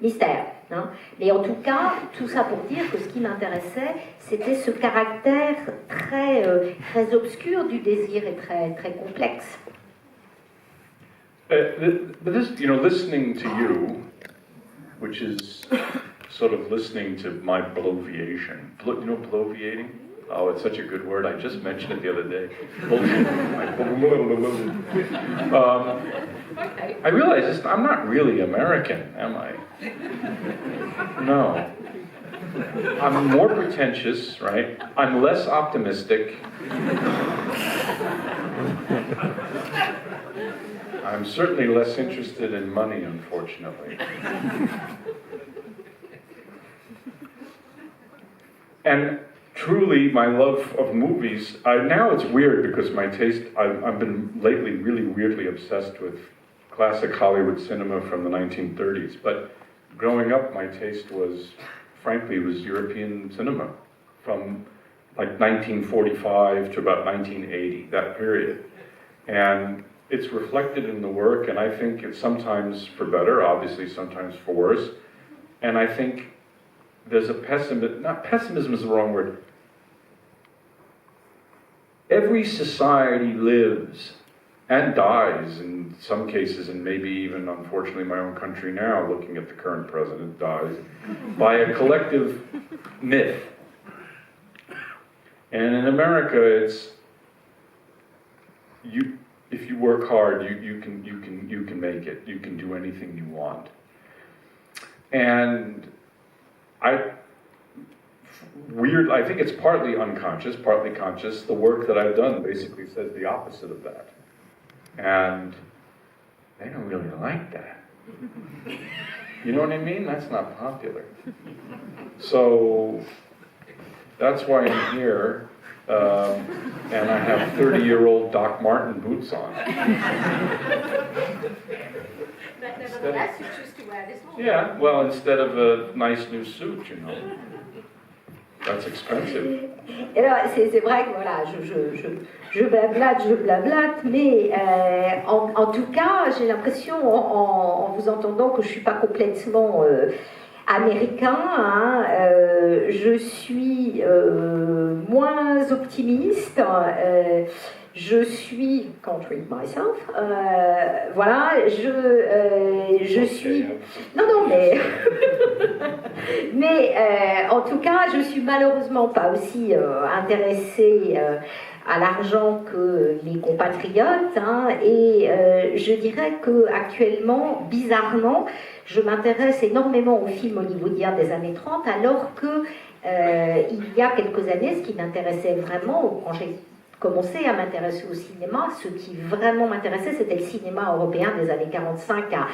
Mystère. Hein. Mais en tout cas, tout ça pour dire que ce qui m'intéressait, c'était ce caractère très obscur du désir et très complexe. But this, you know, listening to you, which is sort of listening to my bloviation. You know bloviating? Oh, it's such a good word. I just mentioned it the other day. I realize I'm not really American, am I? No. I'm more pretentious, right? I'm less optimistic. I'm certainly less interested in money, unfortunately. And truly, my love of movies, now it's weird because my taste, I've been lately really weirdly obsessed with classic Hollywood cinema from the 1930s, but growing up my taste was frankly, was European cinema from like 1945 to about 1980, that period. And it's reflected in the work, and I think it's sometimes for better, obviously sometimes for worse. And I think there's a pessimism is the wrong word. Every society lives and dies in some cases, and maybe even unfortunately my own country now, looking at the current president, dies by a collective myth. And in America, it's if you work hard, you can make it. You can do anything you want. And I think it's partly unconscious, partly conscious. The work that I've done basically says the opposite of that. And they don't really like that. You know what I mean? That's not popular. So that's why I'm here, and I have 30-year-old Doc Marten boots on. Nevertheless, you choose to wear this one. Yeah, well, instead of a nice new suit, you know. That's expensive. Et alors, c'est vrai que voilà, je blablate, mais en tout cas, j'ai l'impression, en vous entendant, que je ne suis pas complètement américain. Hein, je suis moins optimiste. Je suis country myself. Voilà, je suis. Non, mais. Mais en tout cas, je suis malheureusement pas aussi intéressée à l'argent que mes compatriotes. Hein, et je dirais que actuellement, bizarrement, je m'intéresse énormément aux films hollywoodiens des années 30, alors que il y a quelques années, ce qui m'intéressait vraiment, quand j'ai commencé à m'intéresser au cinéma, ce qui vraiment m'intéressait, c'était le cinéma européen des années 45 à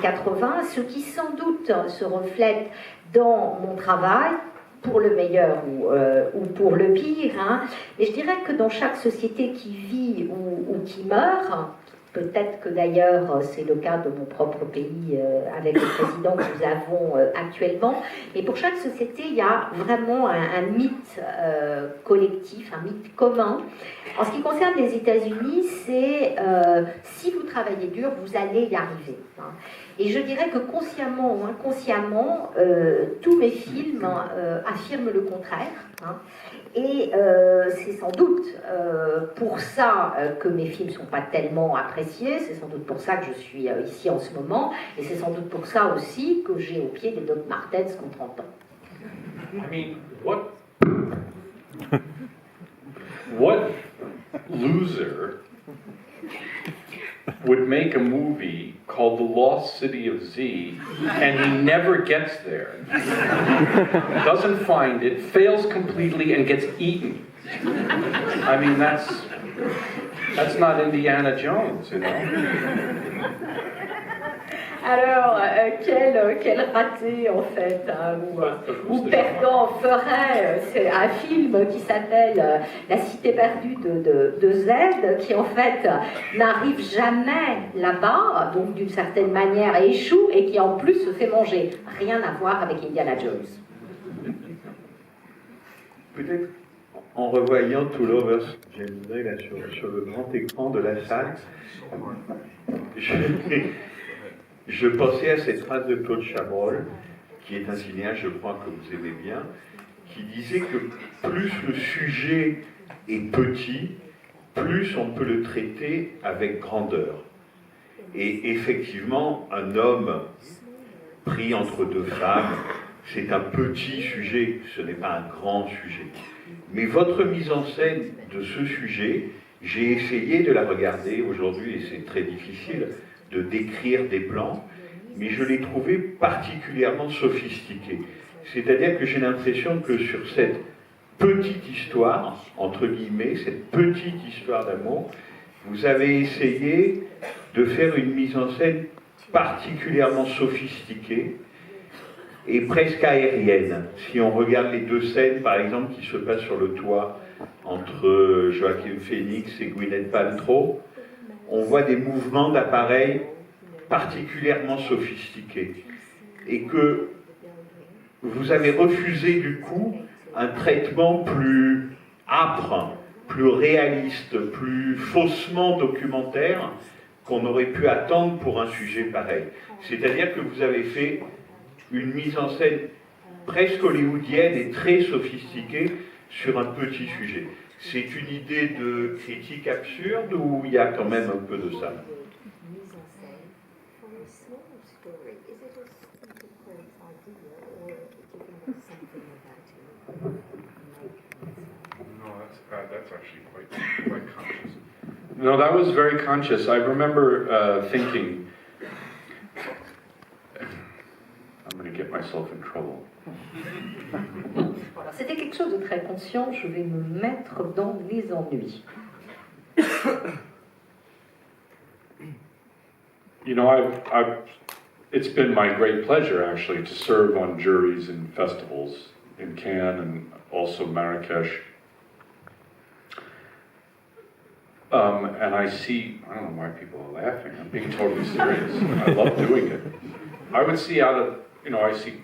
80, ce qui sans doute se reflète dans mon travail, pour le meilleur ou pour le pire. Hein. Et je dirais que dans chaque société qui vit ou qui meurt, peut-être que d'ailleurs c'est le cas de mon propre pays avec le président que nous avons actuellement, mais pour chaque société il y a vraiment un mythe collectif, un mythe commun. En ce qui concerne les États-Unis, c'est si vous travaillez dur, vous allez y arriver. Hein. Et je dirais que consciemment ou inconsciemment, tous mes films affirment le contraire. Hein. Et c'est sans doute pour ça que mes films ne sont pas tellement appréciés, c'est sans doute pour ça que je suis ici en ce moment, et c'est sans doute pour ça aussi que j'ai au pied des Doc Martens qui ont 30 ans. I mean, what loser would make a movie called The Lost City of Z, and he never gets there, doesn't find it, fails completely, and gets eaten? I mean, that's not Indiana Jones, you know? Alors, quel raté en fait, hein, ou perdant ferait, c'est un film qui s'appelle La Cité perdue de Z, qui en fait n'arrive jamais là-bas, donc d'une certaine manière échoue, et qui en plus se fait manger. Rien à voir avec Indiana Jones. Peut-être en revoyant Two Lovers, j'aimerais là sur le grand écran de la salle, je pensais à cette phrase de Claude Chabrol, qui est un cinéaste, je crois, que vous aimez bien, qui disait que plus le sujet est petit, plus on peut le traiter avec grandeur. Et effectivement, un homme pris entre deux femmes, c'est un petit sujet, ce n'est pas un grand sujet. Mais votre mise en scène de ce sujet, j'ai essayé de la regarder aujourd'hui, et c'est très difficile, de décrire des plans, mais je l'ai trouvé particulièrement sophistiqué. C'est-à-dire que j'ai l'impression que sur cette petite histoire, entre guillemets, cette petite histoire d'amour, vous avez essayé de faire une mise en scène particulièrement sophistiquée et presque aérienne. Si on regarde les deux scènes, par exemple, qui se passent sur le toit entre Joaquin Phoenix et Gwyneth Paltrow, on voit des mouvements d'appareils particulièrement sophistiqués. Et que vous avez refusé du coup un traitement plus âpre, plus réaliste, plus faussement documentaire qu'on aurait pu attendre pour un sujet pareil. C'est-à-dire que vous avez fait une mise en scène presque hollywoodienne et très sophistiquée sur un petit sujet. C'est une idée de critique absurde ou il y a quand même un peu de ça? No, that's actually quite conscious. No, that was very conscious. I remember thinking, I'm going to get myself in trouble. Voilà, c'était quelque chose de très conscient, je vais me mettre dans les ennuis. You know, it's been my great pleasure actually to serve on juries in festivals in Cannes and also Marrakesh. And I see, I don't know why people are laughing, I'm being totally serious. I love doing it. I would see I see,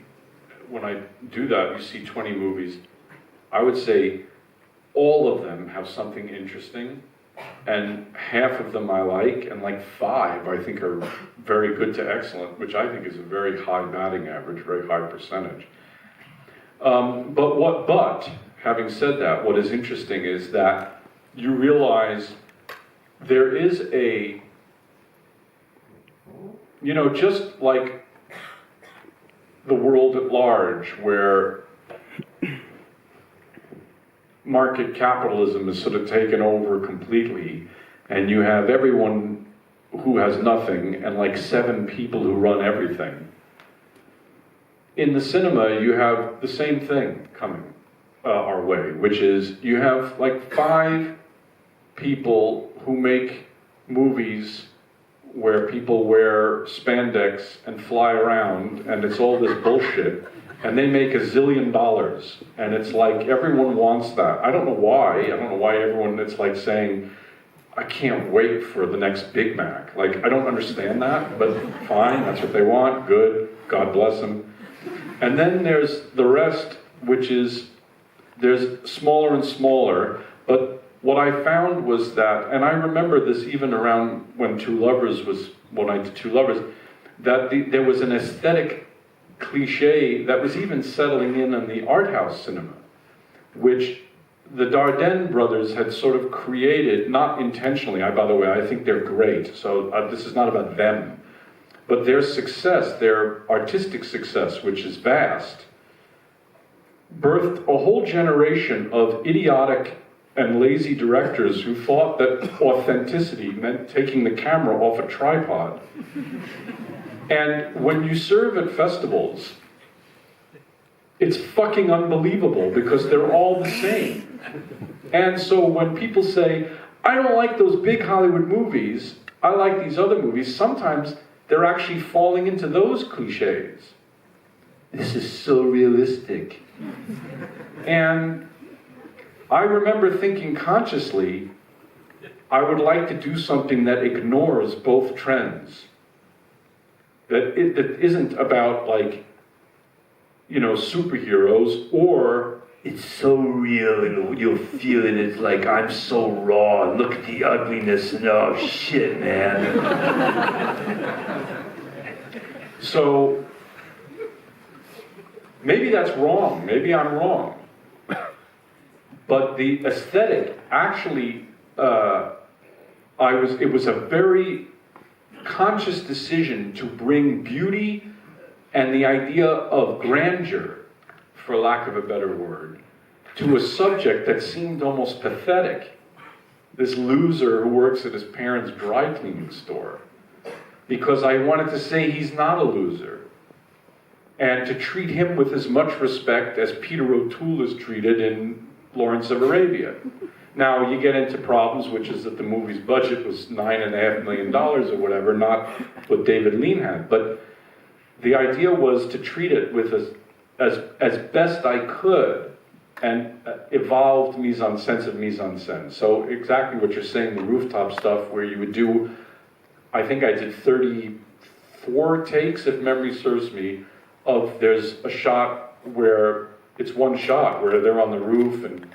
when I do that, you see 20 movies. I would say all of them have something interesting, and half of them I like, and like 5 I think are very good to excellent, which I think is a very high batting average, very high percentage. But having said that, what is interesting is that you realize there is just like the world at large, where market capitalism is sort of taken over completely, and you have everyone who has nothing and like 7 people who run everything. In the cinema, you have the same thing coming our way, which is you have like 5 people who make movies where people wear spandex and fly around, and it's all this bullshit, and they make $1 zillion, and it's like everyone wants that. I don't know why everyone, it's like saying, I can't wait for the next Big Mac. Like, I don't understand that, but fine, that's what they want, good, God bless them. And then there's the rest, which is, there's smaller and smaller, but what I found was that, and I remember this even around when when I did Two Lovers, that there was an aesthetic cliche that was even settling in on the art house cinema, which the Dardenne brothers had sort of created, not intentionally. By the way, I think they're great, so this is not about them, but their success, their artistic success, which is vast, birthed a whole generation of idiotic and lazy directors who thought that authenticity meant taking the camera off a tripod. And when you serve at festivals, it's fucking unbelievable because they're all the same. And so when people say, I don't like those big Hollywood movies, I like these other movies, sometimes they're actually falling into those cliches. This is so realistic. And I remember thinking consciously, I would like to do something that ignores both trends. That isn't about like, superheroes, or it's so real and you'll feel it, it's like I'm so raw, look at the ugliness and oh shit, man. So, maybe that's wrong, maybe I'm wrong. But the aesthetic, actually, it was a very conscious decision to bring beauty and the idea of grandeur, for lack of a better word, to a subject that seemed almost pathetic. This loser who works at his parents' dry cleaning store. Because I wanted to say he's not a loser. And to treat him with as much respect as Peter O'Toole is treated in Lawrence of Arabia. Now, you get into problems, which is that the movie's budget was $9.5 million or whatever, not what David Lean had. But the idea was to treat it with as best I could, and evolved sense of mise-en-scène. So exactly what you're saying, the rooftop stuff, where you would do, I think I did 34 takes, if memory serves me, there's a shot where it's one shot where they're on the roof and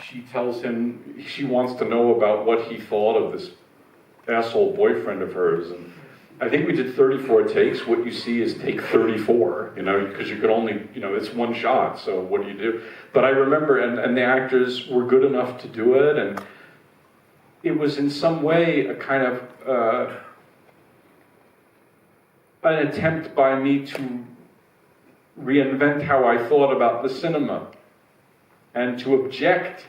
she tells him she wants to know about what he thought of this asshole boyfriend of hers. And I think we did 34 takes. What you see is take 34, you know, because you could only, you know, it's one shot, so what do you do? But I remember, and the actors were good enough to do it, and it was in some way a kind of an attempt by me to reinvent how I thought about the cinema and to object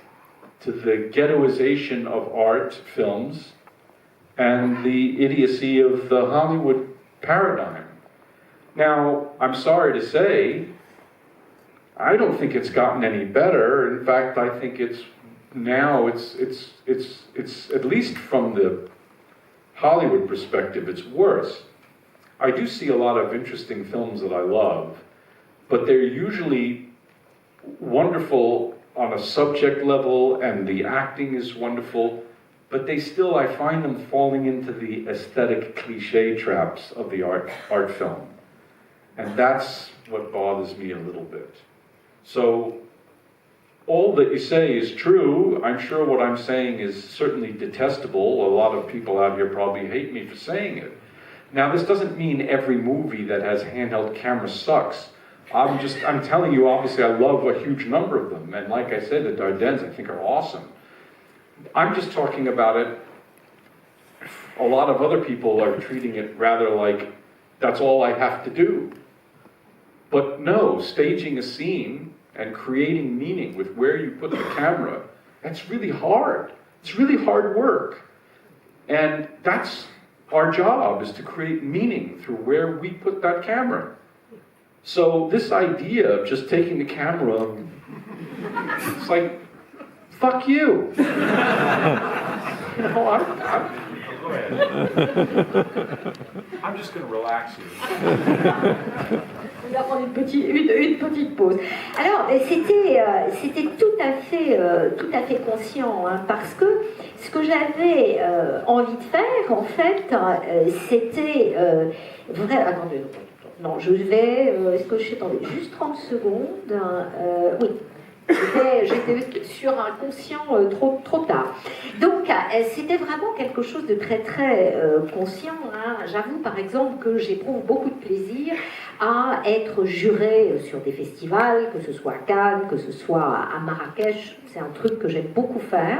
to the ghettoization of art films and the idiocy of the Hollywood paradigm. Now, I'm sorry to say, I don't think it's gotten any better. In fact, I think it's at least from the Hollywood perspective, it's worse. I do see a lot of interesting films that I love, but they're usually wonderful on a subject level, and the acting is wonderful, but they still, I find them falling into the aesthetic cliche traps of the art film. And that's what bothers me a little bit. So, all that you say is true. I'm sure what I'm saying is certainly detestable. A lot of people out here probably hate me for saying it. Now, this doesn't mean every movie that has handheld camera sucks. I'm telling you, obviously, I love a huge number of them. And like I said, the Dardennes, I think, are awesome. I'm just talking about it. A lot of other people are treating it rather like, that's all I have to do. But no, staging a scene and creating meaning with where you put the camera, that's really hard. It's really hard work. And that's our job, is to create meaning through where we put that camera. So this idea of just taking the camera, it's like, fuck you. You know, I'm just going to relax you. On va prendre une petite pause. Alors, c'était tout à fait conscient, hein, parce que ce que j'avais envie de faire, en fait, c'était vrai. Attendez, non, je vais. Est-ce que je attendez juste 30 secondes? Oui. J'étais sur un conscient trop tard. Donc, c'était vraiment quelque chose de très conscient. Hein. J'avoue, par exemple, que j'éprouve beaucoup de plaisir à être jurée sur des festivals, que ce soit à Cannes, que ce soit à Marrakech. C'est un truc que j'aime beaucoup faire.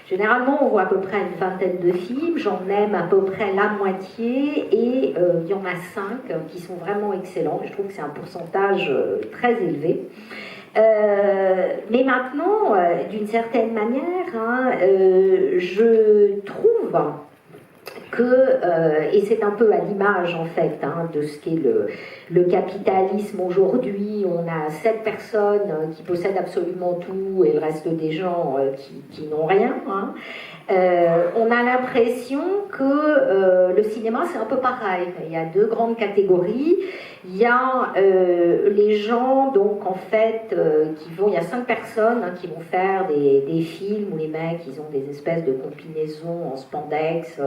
Généralement, on voit à peu près une vingtaine de films, j'en aime à peu près la moitié, et il y en a 5 qui sont vraiment excellents. Je trouve que c'est un pourcentage très élevé. Mais maintenant, d'une certaine manière, hein, je trouve que, et c'est un peu à l'image en fait hein, de ce qu'est le capitalisme aujourd'hui, on a 7 personnes qui possèdent absolument tout et le reste des gens qui n'ont rien. Hein. On a l'impression que le cinéma c'est un peu pareil. Il y a 2 grandes catégories. Il y a les gens, donc en fait, qui vont, il y a 5 personnes hein, qui vont faire des films où les mecs, ils ont des espèces de combinaisons en spandex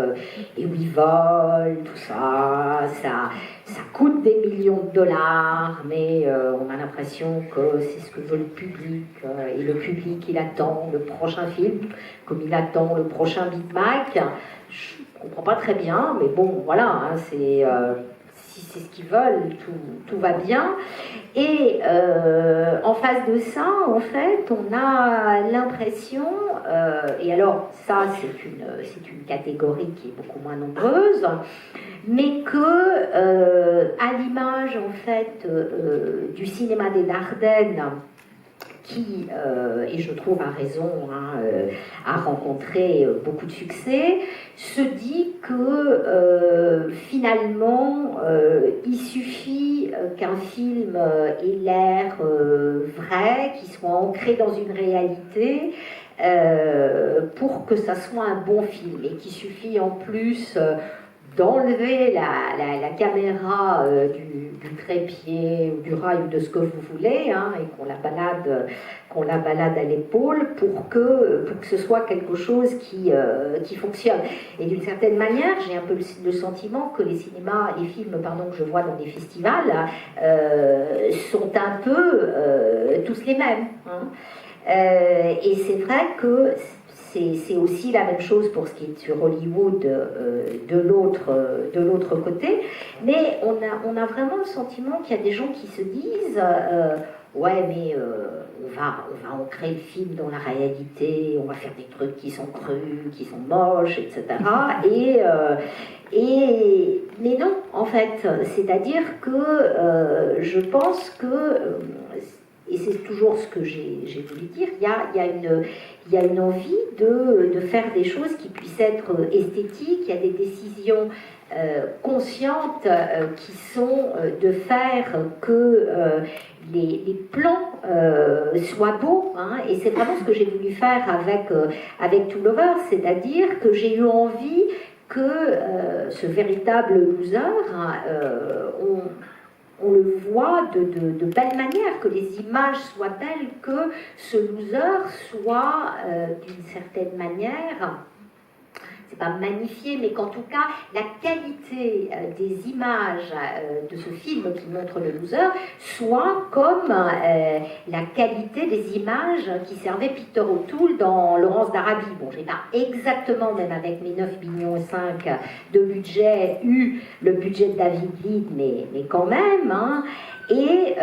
et où ils volent, tout ça, ça coûte des millions de dollars, mais on a l'impression que c'est ce que veut le public, et le public, il attend le prochain film, comme il attend le prochain Big Mac. Je comprends pas très bien, mais bon, voilà, hein, c'est... si c'est ce qu'ils veulent, tout va bien. Et en face de ça, en fait, on a l'impression, et alors ça c'est une catégorie qui est beaucoup moins nombreuse, mais que à l'image en fait du cinéma des Dardennes, qui, et je trouve à raison, hein, a rencontré beaucoup de succès, se dit que finalement il suffit qu'un film ait l'air vrai, qu'il soit ancré dans une réalité pour que ça soit un bon film, et qu'il suffit en plus d'enlever la caméra du trépied ou du rail ou de ce que vous voulez, hein, et qu'on la balade à l'épaule pour que ce soit quelque chose qui fonctionne. Et d'une certaine manière, j'ai un peu le sentiment que les films que je vois dans les festivals sont un peu tous les mêmes. Hein. Et c'est vrai que c'est aussi la même chose pour ce qui est sur Hollywood de l'autre côté, mais on a vraiment le sentiment qu'il y a des gens qui se disent ouais, mais on va ancrer le film dans la réalité, on va faire des trucs qui sont crus, qui sont moches, etc. Mais non, en fait, c'est-à-dire que je pense que et c'est toujours ce que j'ai voulu dire, il y a une envie de faire des choses qui puissent être esthétiques, il y a des décisions conscientes qui sont de faire que les plans soient beaux, hein, et c'est vraiment ce que j'ai voulu faire avec Two Lovers, c'est-à-dire que j'ai eu envie que ce véritable loser, hein, on le voit de belle manière, que les images soient belles, que ce loser soit d'une certaine manière, c'est pas magnifié, mais qu'en tout cas la qualité des images de ce film qui montre le loser soit comme la qualité des images qui servaient Peter O'Toole dans Laurence d'Arabie. Bon, j'ai pas exactement, même avec mes 9,5 millions de budget, eu le budget de David Lead, mais quand même, hein. Et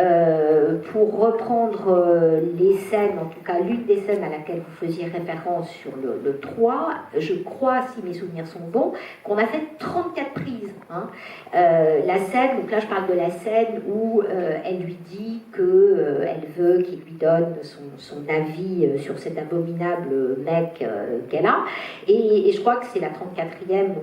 pour reprendre les scènes, en tout cas l'une des scènes à laquelle vous faisiez référence sur le 3, je crois, si mes souvenirs sont bons, qu'on a fait 34 prises. Hein. La scène, donc là je parle de la scène où elle lui dit qu'elle veut qu'il lui donne son avis sur cet abominable mec qu'elle a, et je crois que c'est la 34e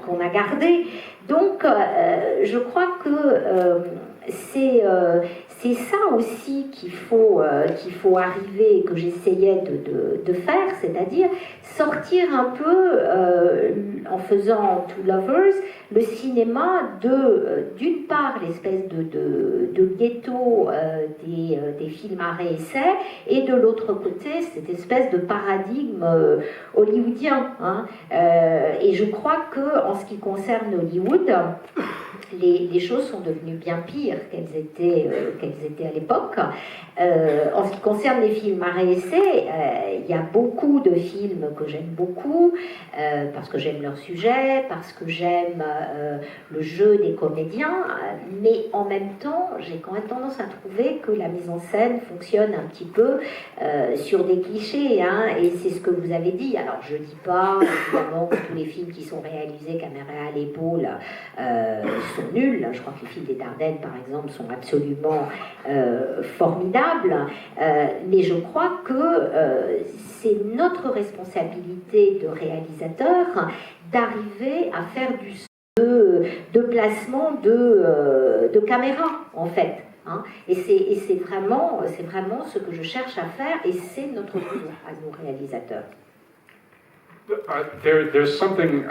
qu'on a gardée. Donc je crois que c'est ça aussi qu'il faut arriver, et que j'essayais de faire, c'est-à-dire sortir un peu, en faisant Two Lovers, le cinéma d'une part l'espèce de ghetto des films à réessai, et de l'autre côté cette espèce de paradigme hollywoodien. Hein. Et je crois que en ce qui concerne Hollywood, les choses sont devenues bien pires qu'elles étaient à l'époque. En ce qui concerne les films à réessai, il y a beaucoup de films que j'aime beaucoup, parce que j'aime leur sujet, parce que j'aime le jeu des comédiens, mais en même temps, j'ai quand même tendance à trouver que la mise en scène fonctionne un petit peu sur des clichés, hein, et c'est ce que vous avez dit. Alors, je dis pas, évidemment, que tous les films qui sont réalisés caméra à l'épaule sont nuls. Je crois que les films des Dardennes, par exemple, sont absolument formidables, mais je crois que c'est notre responsabilité de réalisateur d'arriver à faire de placement de caméra, en fait. Hein. Et c'est vraiment ce que je cherche à faire, et c'est notre besoin à nos réalisateurs. There's something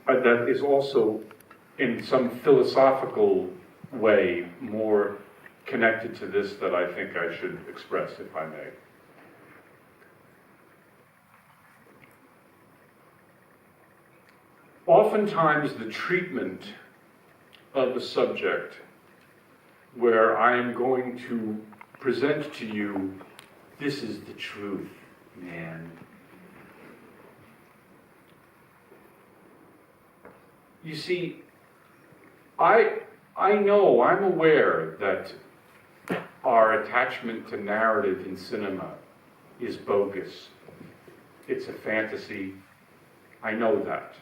that is also, in some philosophical way, more connected to this that I think I should express, if I may. Oftentimes, the treatment of the subject, where I am going to present to you, this is the truth, man. You see, I know, I'm aware that our attachment to narrative in cinema is bogus. It's a fantasy. I know that.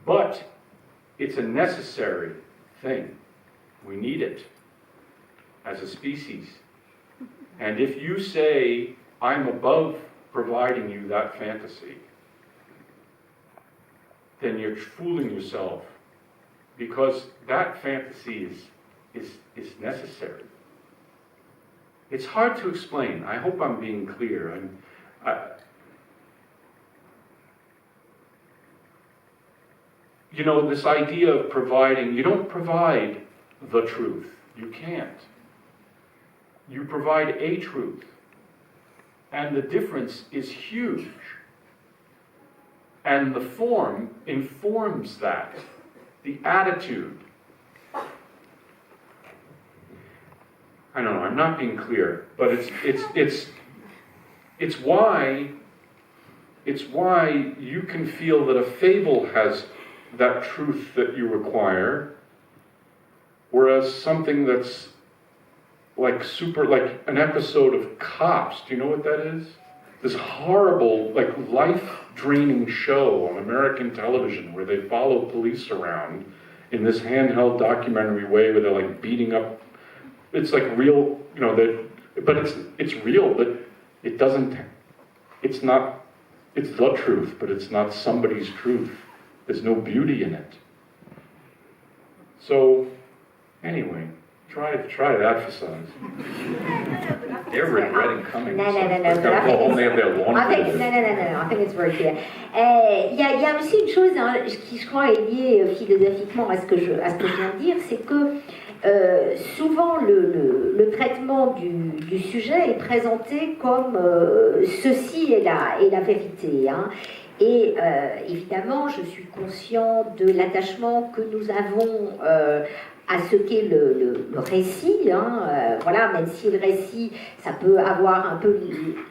But it's a necessary thing. We need it as a species. And if you say, I'm above providing you that fantasy, then you're fooling yourself, because that fantasy is necessary. It's hard to explain. I hope I'm being clear. you know, this idea of providing, you don't provide the truth. You can't. You provide a truth. And the difference is huge. And the form informs that. The attitude. I don't know, I'm not being clear, but it's why you can feel that a fable has that truth that you require, whereas something that's like an episode of Cops, do you know what that is? This horrible, like life-draining show on American television where they follow police around in this handheld documentary way where they're like beating up. It's like real, you know, but it's real, but it doesn't, it's not, it's the truth, but it's not somebody's truth. There's no beauty in it. So, anyway, try that for size. They're regretting coming. No. They have their laundry to do. No. I think it's very clear. Il y a aussi une chose qui, je crois, est liée philosophiquement à ce que je viens de dire, c'est que souvent le traitement du sujet est présenté comme ceci est la vérité. Hein. Et évidemment, je suis conscient de l'attachement que nous avons à ce qu'est le récit. Hein. Voilà, même si le récit, ça peut avoir un peu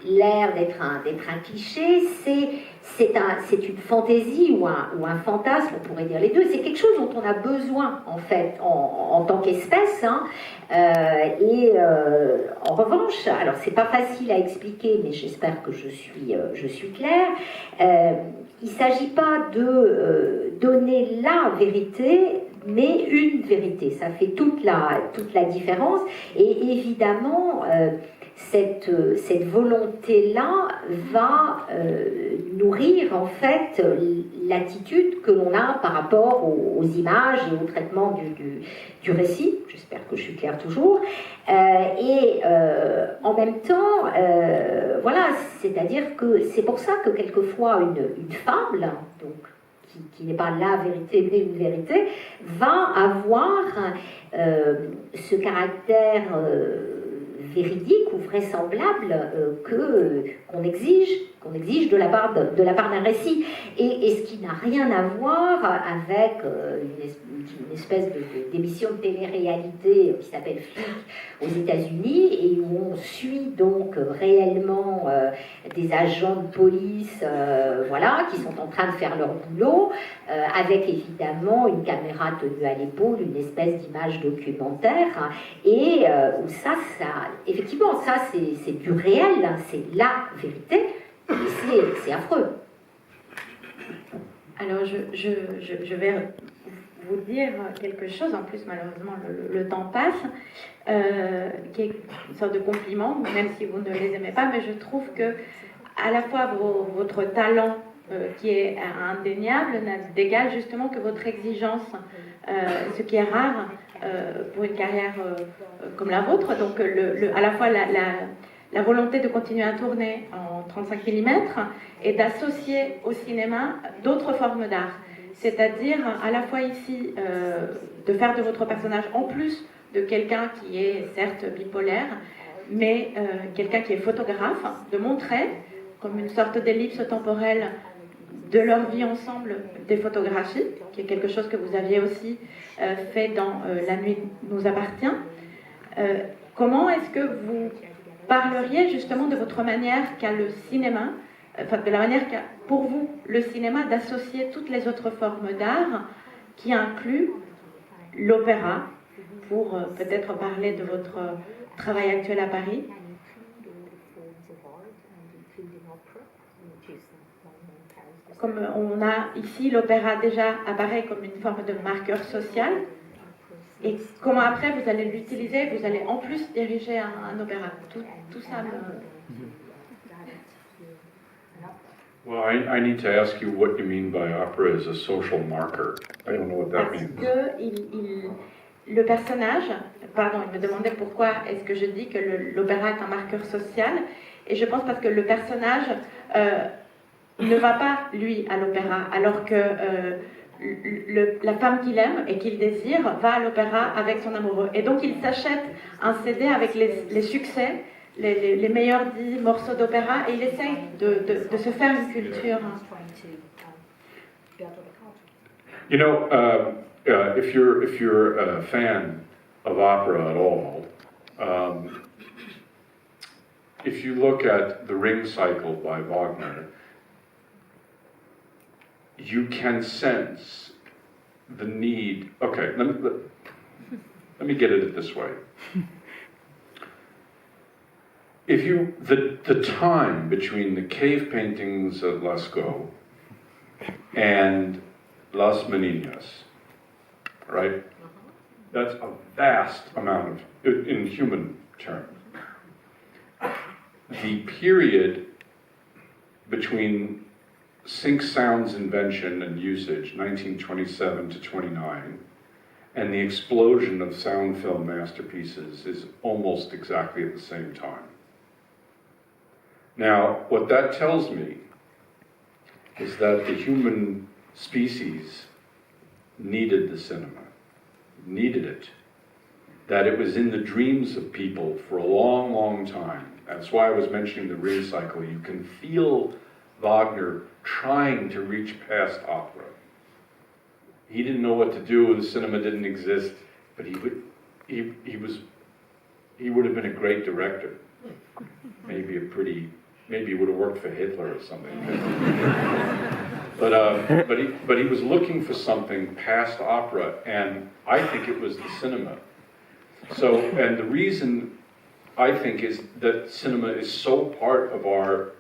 l'air d'être un cliché, c'est une fantaisie ou un fantasme, on pourrait dire les deux. C'est quelque chose dont on a besoin, en fait, en tant qu'espèce. Hein. En revanche, alors c'est pas facile à expliquer, mais j'espère que je suis claire. Il ne s'agit pas de donner la vérité, mais une vérité. Ça fait toute la différence. Et évidemment, cette volonté-là va nourrir en fait l'attitude que l'on a par rapport aux images et au traitement du récit. J'espère que je suis claire toujours. En même temps, voilà, c'est-à-dire que c'est pour ça que quelquefois une fable, donc qui n'est pas la vérité mais une vérité, va avoir ce caractère véridique ou vraisemblable qu'on exige de la part d'un récit, et ce qui n'a rien à voir avec une espèce d'émission de télé-réalité qui s'appelle Flic aux États-Unis, et où on suit donc réellement des agents de police voilà, qui sont en train de faire leur boulot, avec évidemment une caméra tenue à l'épaule, une espèce d'image documentaire, et où ça effectivement, ça c'est du réel, hein, c'est la vérité, et c'est affreux. Alors je vais vous dire quelque chose, en plus malheureusement le temps passe, qui est une sorte de compliment, même si vous ne les aimez pas, mais je trouve que à la fois votre talent qui est indéniable n'a d'égal justement que votre exigence, ce qui est rare pour une carrière comme la vôtre. Donc à la fois la volonté de continuer à tourner en 35 mm et d'associer au cinéma d'autres formes d'art. C'est-à-dire à la fois ici de faire de votre personnage, en plus de quelqu'un qui est certes bipolaire, mais quelqu'un qui est photographe, de montrer comme une sorte d'ellipse temporelle de leur vie ensemble des photographies, qui est quelque chose que vous aviez aussi fait dans La nuit nous appartient. Comment est-ce que vous parleriez justement de votre manière qu'a le cinéma, enfin de la manière qu'a pour vous le cinéma d'associer toutes les autres formes d'art qui incluent l'opéra, pour peut-être parler de votre travail actuel à Paris? Comme on a ici, l'opéra déjà apparaît comme une forme de marqueur social. Et comment après vous allez l'utiliser, vous allez en plus diriger un opéra. Tout ça me... Well, I need to ask you what you mean by opera as a social marker. I don't know what that Parce means. que le personnage, pardon, il me demandait pourquoi est-ce que je dis que l'opéra est un marqueur social, et je pense parce que le personnage ne va pas, lui, à l'opéra, alors que la femme qu'il aime et qu'il désire va à l'opéra avec son amoureux. Et donc il s'achète un CD avec les succès, les meilleurs 10 morceaux d'opéra, et il essaye de se faire une culture. You know, if you're a fan of opera at all, if you look at the Ring Cycle by Wagner, you can sense the need. Okay, let me get at it this way. If you the time between the cave paintings of Lascaux and Las Meninas, right? That's a vast amount of, in human terms. The period between sync sound's invention and usage, 1927 to 29, and the explosion of sound film masterpieces is almost exactly at the same time. Now, what that tells me is that the human species needed the cinema, needed it, that it was in the dreams of people for a long, long time. That's why I was mentioning the Ring Cycle. You can feel Wagner trying to reach past opera. He didn't know what to do, the cinema didn't exist, but he would have been a great director. Maybe he would have worked for Hitler or something. But he was looking for something past opera, and I think it was the cinema. So, and the reason I think is that cinema is so part of our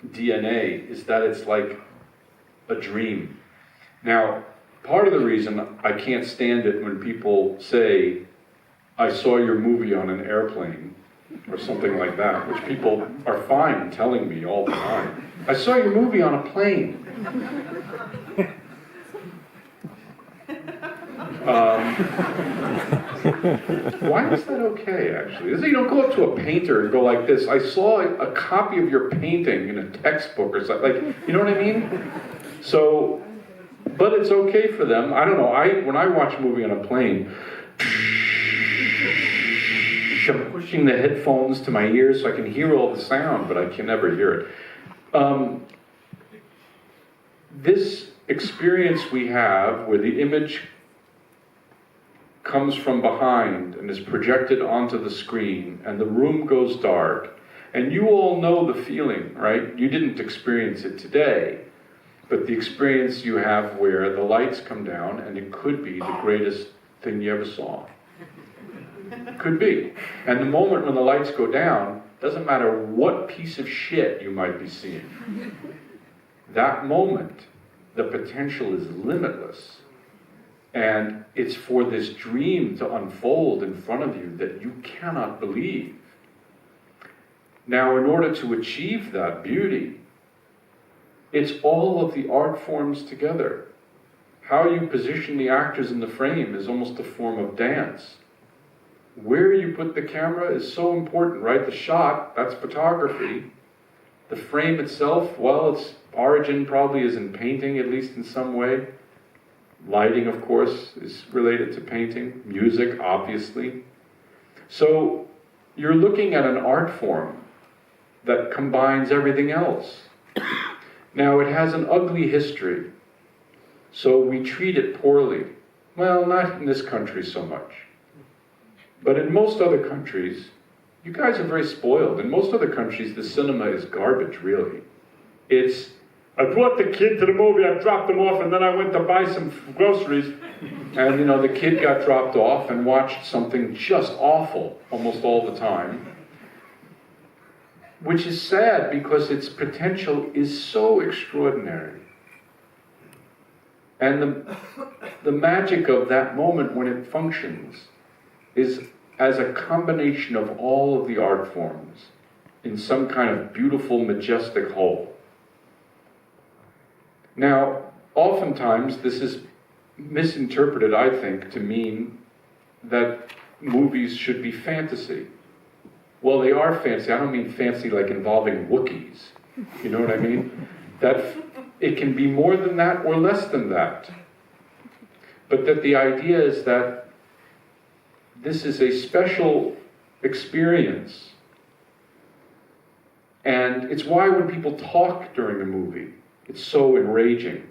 DNA is that it's like a dream. Now, part of the reason I can't stand it when people say, I saw your movie on an airplane, or something like that, which people are fine telling me all the time. I saw your movie on a plane. Why is that okay, actually? You don't go up to a painter and go like this, I saw a copy of your painting in a textbook or something, like, you know what I mean? So, but it's okay for them. I don't know, when I watch a movie on a plane, I'm pushing the headphones to my ears so I can hear all the sound, but I can never hear it. This experience we have where the image comes from behind and is projected onto the screen and the room goes dark, and you all know the feeling, right? You didn't experience it today, but the experience you have where the lights come down and it could be the greatest thing you ever saw. Could be. And the moment when the lights go down, doesn't matter what piece of shit you might be seeing. That moment, the potential is limitless. And it's for this dream to unfold in front of you that you cannot believe. Now, in order to achieve that beauty, it's all of the art forms together. How you position the actors in the frame is almost a form of dance. Where you put the camera is so important, right? The shot, that's photography. The frame itself, well, its origin probably is in painting, at least in some way. Lighting, of course, is related to painting. Music, obviously. So you're looking at an art form that combines everything else. Now, it has an ugly history, so we treat it poorly. Well, not in this country so much. But in most other countries, you guys are very spoiled. In most other countries, the cinema is garbage, really. It's, I brought the kid to the movie, I dropped him off, and then I went to buy some groceries. And, you know, the kid got dropped off and watched something just awful almost all the time. Which is sad because its potential is so extraordinary. And the magic of that moment when it functions is as a combination of all of the art forms in some kind of beautiful, majestic whole. Now, oftentimes this is misinterpreted, I think, to mean that movies should be fantasy. Well, they are fantasy. I don't mean fantasy like involving Wookiees. You know what I mean? That it can be more than that or less than that. but that the idea is that this is a special experience. And it's why when people talk during the movie, it's so enraging.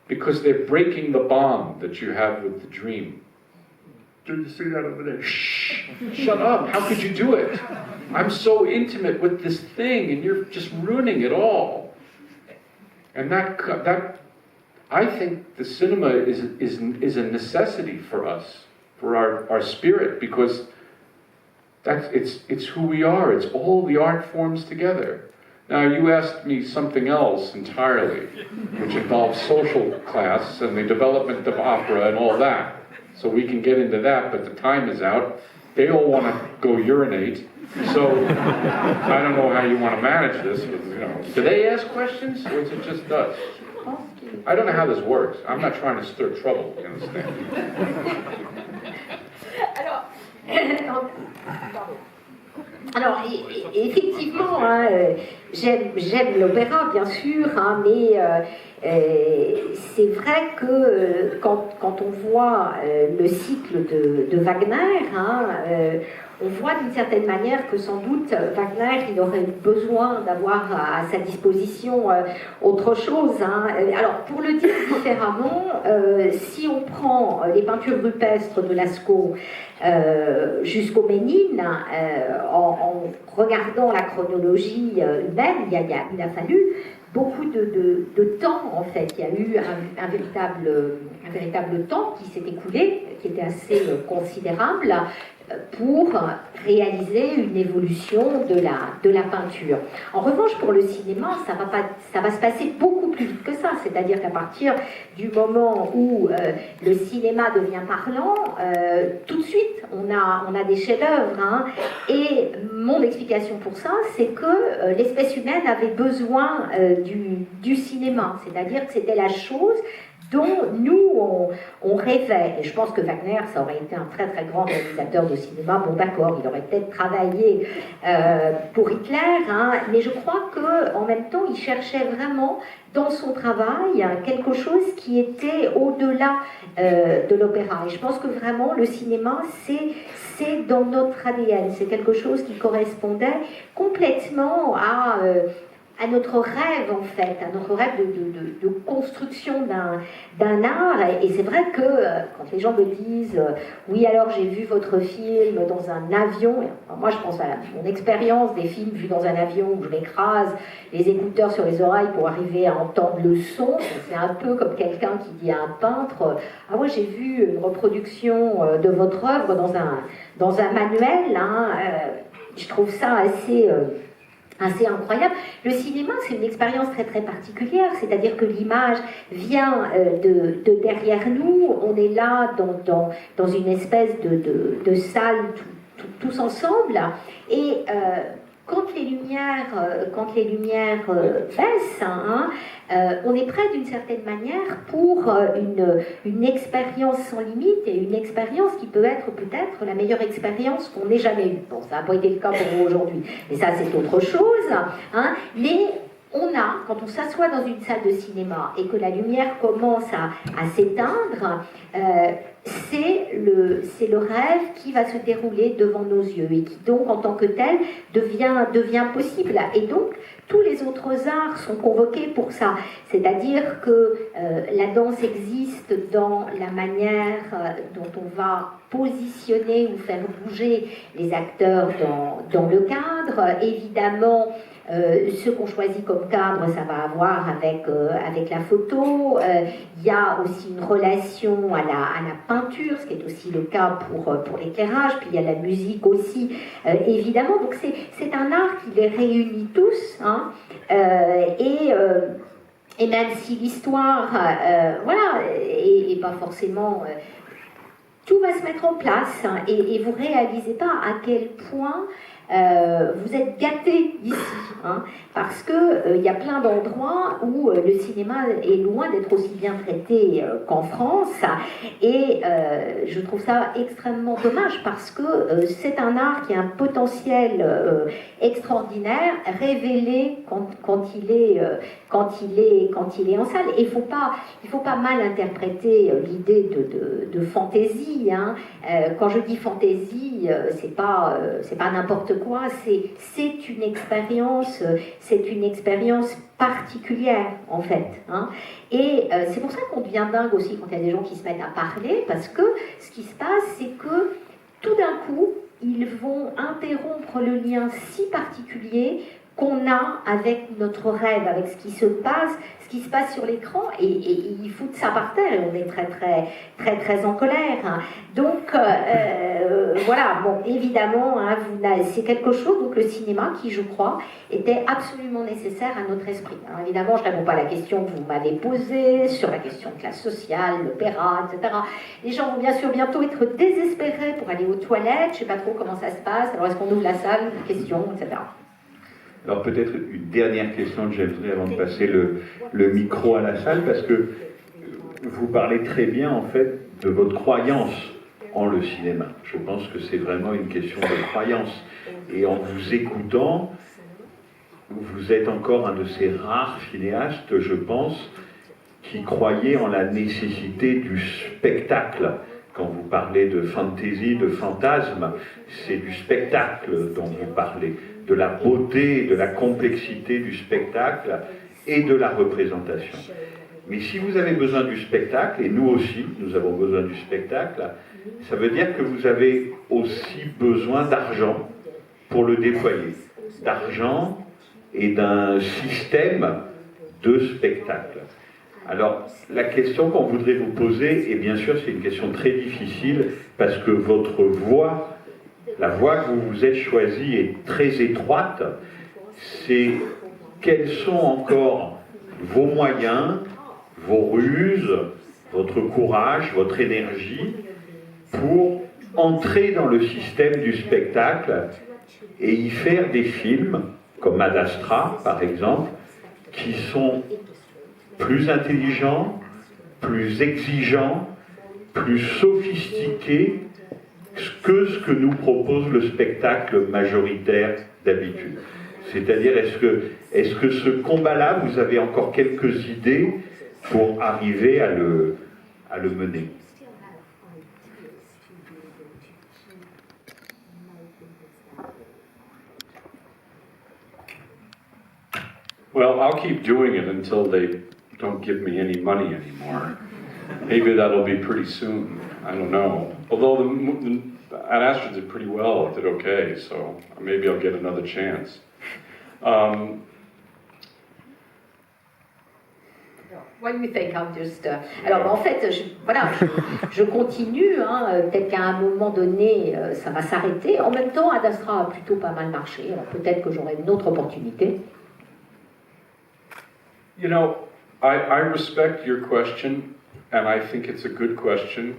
Because they're breaking the bond that you have with the dream. Did you see that over there? Shh! Shut up! How could you do it? I'm so intimate with this thing, and you're just ruining it all. And that I think the cinema is a necessity for us, for our spirit, because it's who we are. It's all the art forms together. Now, you asked me something else entirely, which involves social class and the development of opera and all that. So we can get into that, but the time is out. They all want to go urinate. So I don't know how you want to manage this. Do they ask questions, or is it just us? I don't know how this works. I'm not trying to stir trouble, you understand? Alors, effectivement, hein, j'aime l'opéra, bien sûr, hein, mais c'est vrai que quand on voit le cycle de Wagner, hein, on voit d'une certaine manière que sans doute Wagner, il aurait besoin d'avoir à sa disposition autre chose. Hein. Alors, pour le dire différemment, si on prend les peintures rupestres de Lascaux jusqu'au Ménine, en regardant la chronologie humaine, il a fallu beaucoup de temps, en fait. Il y a eu un véritable temps qui s'est écoulé, qui était assez considérable, pour réaliser une évolution de la peinture. En revanche, pour le cinéma, ça va se passer beaucoup plus vite que ça. C'est-à-dire qu'à partir du moment où le cinéma devient parlant, tout de suite, on a des chefs-d'œuvre. Hein. Et mon explication pour ça, c'est que l'espèce humaine avait besoin du cinéma. C'est-à-dire que c'était la chose dont nous, on rêvait. Et je pense que Wagner, ça aurait été un très très grand réalisateur de cinéma. Bon d'accord, il aurait peut-être travaillé pour Hitler, hein, mais je crois qu'en même temps, il cherchait vraiment dans son travail quelque chose qui était au-delà de l'opéra. Et je pense que vraiment, le cinéma, c'est dans notre ADN. C'est quelque chose qui correspondait complètement à notre rêve, en fait, à notre rêve de construction d'un art. Et c'est vrai que quand les gens me disent « Oui, alors j'ai vu votre film dans un avion », moi je pense à mon expérience des films vus dans un avion où je m'écrase les écouteurs sur les oreilles pour arriver à entendre le son. C'est un peu comme quelqu'un qui dit à un peintre « Ah, moi j'ai vu une reproduction de votre œuvre dans un manuel. Hein. » Je trouve ça assez incroyable. Le cinéma, c'est une expérience très très particulière, c'est-à-dire que l'image vient de derrière nous, on est là dans une espèce de salle tous ensemble, et quand les lumières baissent, hein, on est prêt d'une certaine manière pour une expérience sans limite, et une expérience qui peut être peut-être la meilleure expérience qu'on ait jamais eue. Bon, ça n'a pas été le cas pour vous aujourd'hui, mais ça c'est autre chose. Hein, mais quand on s'assoit dans une salle de cinéma et que la lumière commence à s'éteindre, c'est le rêve qui va se dérouler devant nos yeux et qui donc en tant que tel devient possible. Et donc tous les autres arts sont convoqués pour ça. C'est-à-dire que la danse existe dans la manière dont on va positionner ou faire bouger les acteurs dans le cadre. Évidemment, ce qu'on choisit comme cadre, ça va avoir avec la photo. Il y a aussi une relation à la peinture, ce qui est aussi le cas pour l'éclairage. Puis il y a la musique aussi, évidemment. Donc c'est un art qui les réunit tous. Hein, et même si l'histoire, voilà, et pas forcément... tout va se mettre en place, hein, et vous réalisez pas à quel point vous êtes gâtés ici, hein, parce que y a plein d'endroits où le cinéma est loin d'être aussi bien traité qu'en France, et je trouve ça extrêmement dommage parce que c'est un art qui a un potentiel extraordinaire, révélé quand il est en salle. Et il faut pas mal interpréter l'idée de fantaisie, hein. Quand je dis fantaisie, c'est pas n'importe quoi, c'est une expérience particulière en fait, hein. Et c'est pour ça qu'on devient dingue aussi quand il y a des gens qui se mettent à parler, parce que ce qui se passe, c'est que tout d'un coup ils vont interrompre le lien si particulier qu'on a avec notre rêve, avec ce qui se passe sur l'écran, et ils foutent ça par terre, et on est très en colère, hein. Donc voilà, bon, évidemment, hein, c'est quelque chose, donc le cinéma, qui je crois était absolument nécessaire à notre esprit. Alors évidemment, je ne réponds pas à la question que vous m'avez posée sur la question de classe sociale, l'opéra, etc. Les gens vont bien sûr bientôt être désespérés pour aller aux toilettes, je ne sais pas trop comment ça se passe, alors est-ce qu'on ouvre la salle, question, etc. Alors peut-être une dernière question que j'aimerais avant de passer le micro à la salle, parce que vous parlez très bien en fait de votre croyance en le cinéma. Je pense que c'est vraiment une question de croyance. Et en vous écoutant, vous êtes encore un de ces rares cinéastes, je pense, qui croyait en la nécessité du spectacle. Quand vous parlez de fantaisie, de fantasme, c'est du spectacle dont vous parlez, de la beauté, de la complexité du spectacle et de la représentation. Mais si vous avez besoin du spectacle, et nous aussi, nous avons besoin du spectacle, ça veut dire que vous avez aussi besoin d'argent pour le déployer. D'argent et d'un système de spectacle. Alors, la question qu'on voudrait vous poser, et bien sûr c'est une question très difficile, parce que votre voie, la voie que vous vous êtes choisie est très étroite, c'est quels sont encore vos moyens, vos ruses, votre courage, votre énergie, pour entrer dans le système du spectacle et y faire des films, comme Ad Astra par exemple, qui sont plus intelligents, plus exigeants, plus sophistiqués que ce que nous propose le spectacle majoritaire d'habitude. C'est-à-dire, est-ce que ce combat-là, vous avez encore quelques idées pour arriver à le mener? Well, I'll keep doing it until they don't give me any money anymore. Maybe that'll be pretty soon. I don't know. Although Ad Astra did pretty well, did okay, so maybe I'll get another chance. What do you think? I'm just, alors en fait, je continue, hein, peut-être qu'à un moment donné, ça va s'arrêter. En même temps, Ad Astra a plutôt pas mal marché, alors peut-être que j'aurai une autre opportunité. You know, I respect your question, and I think it's a good question.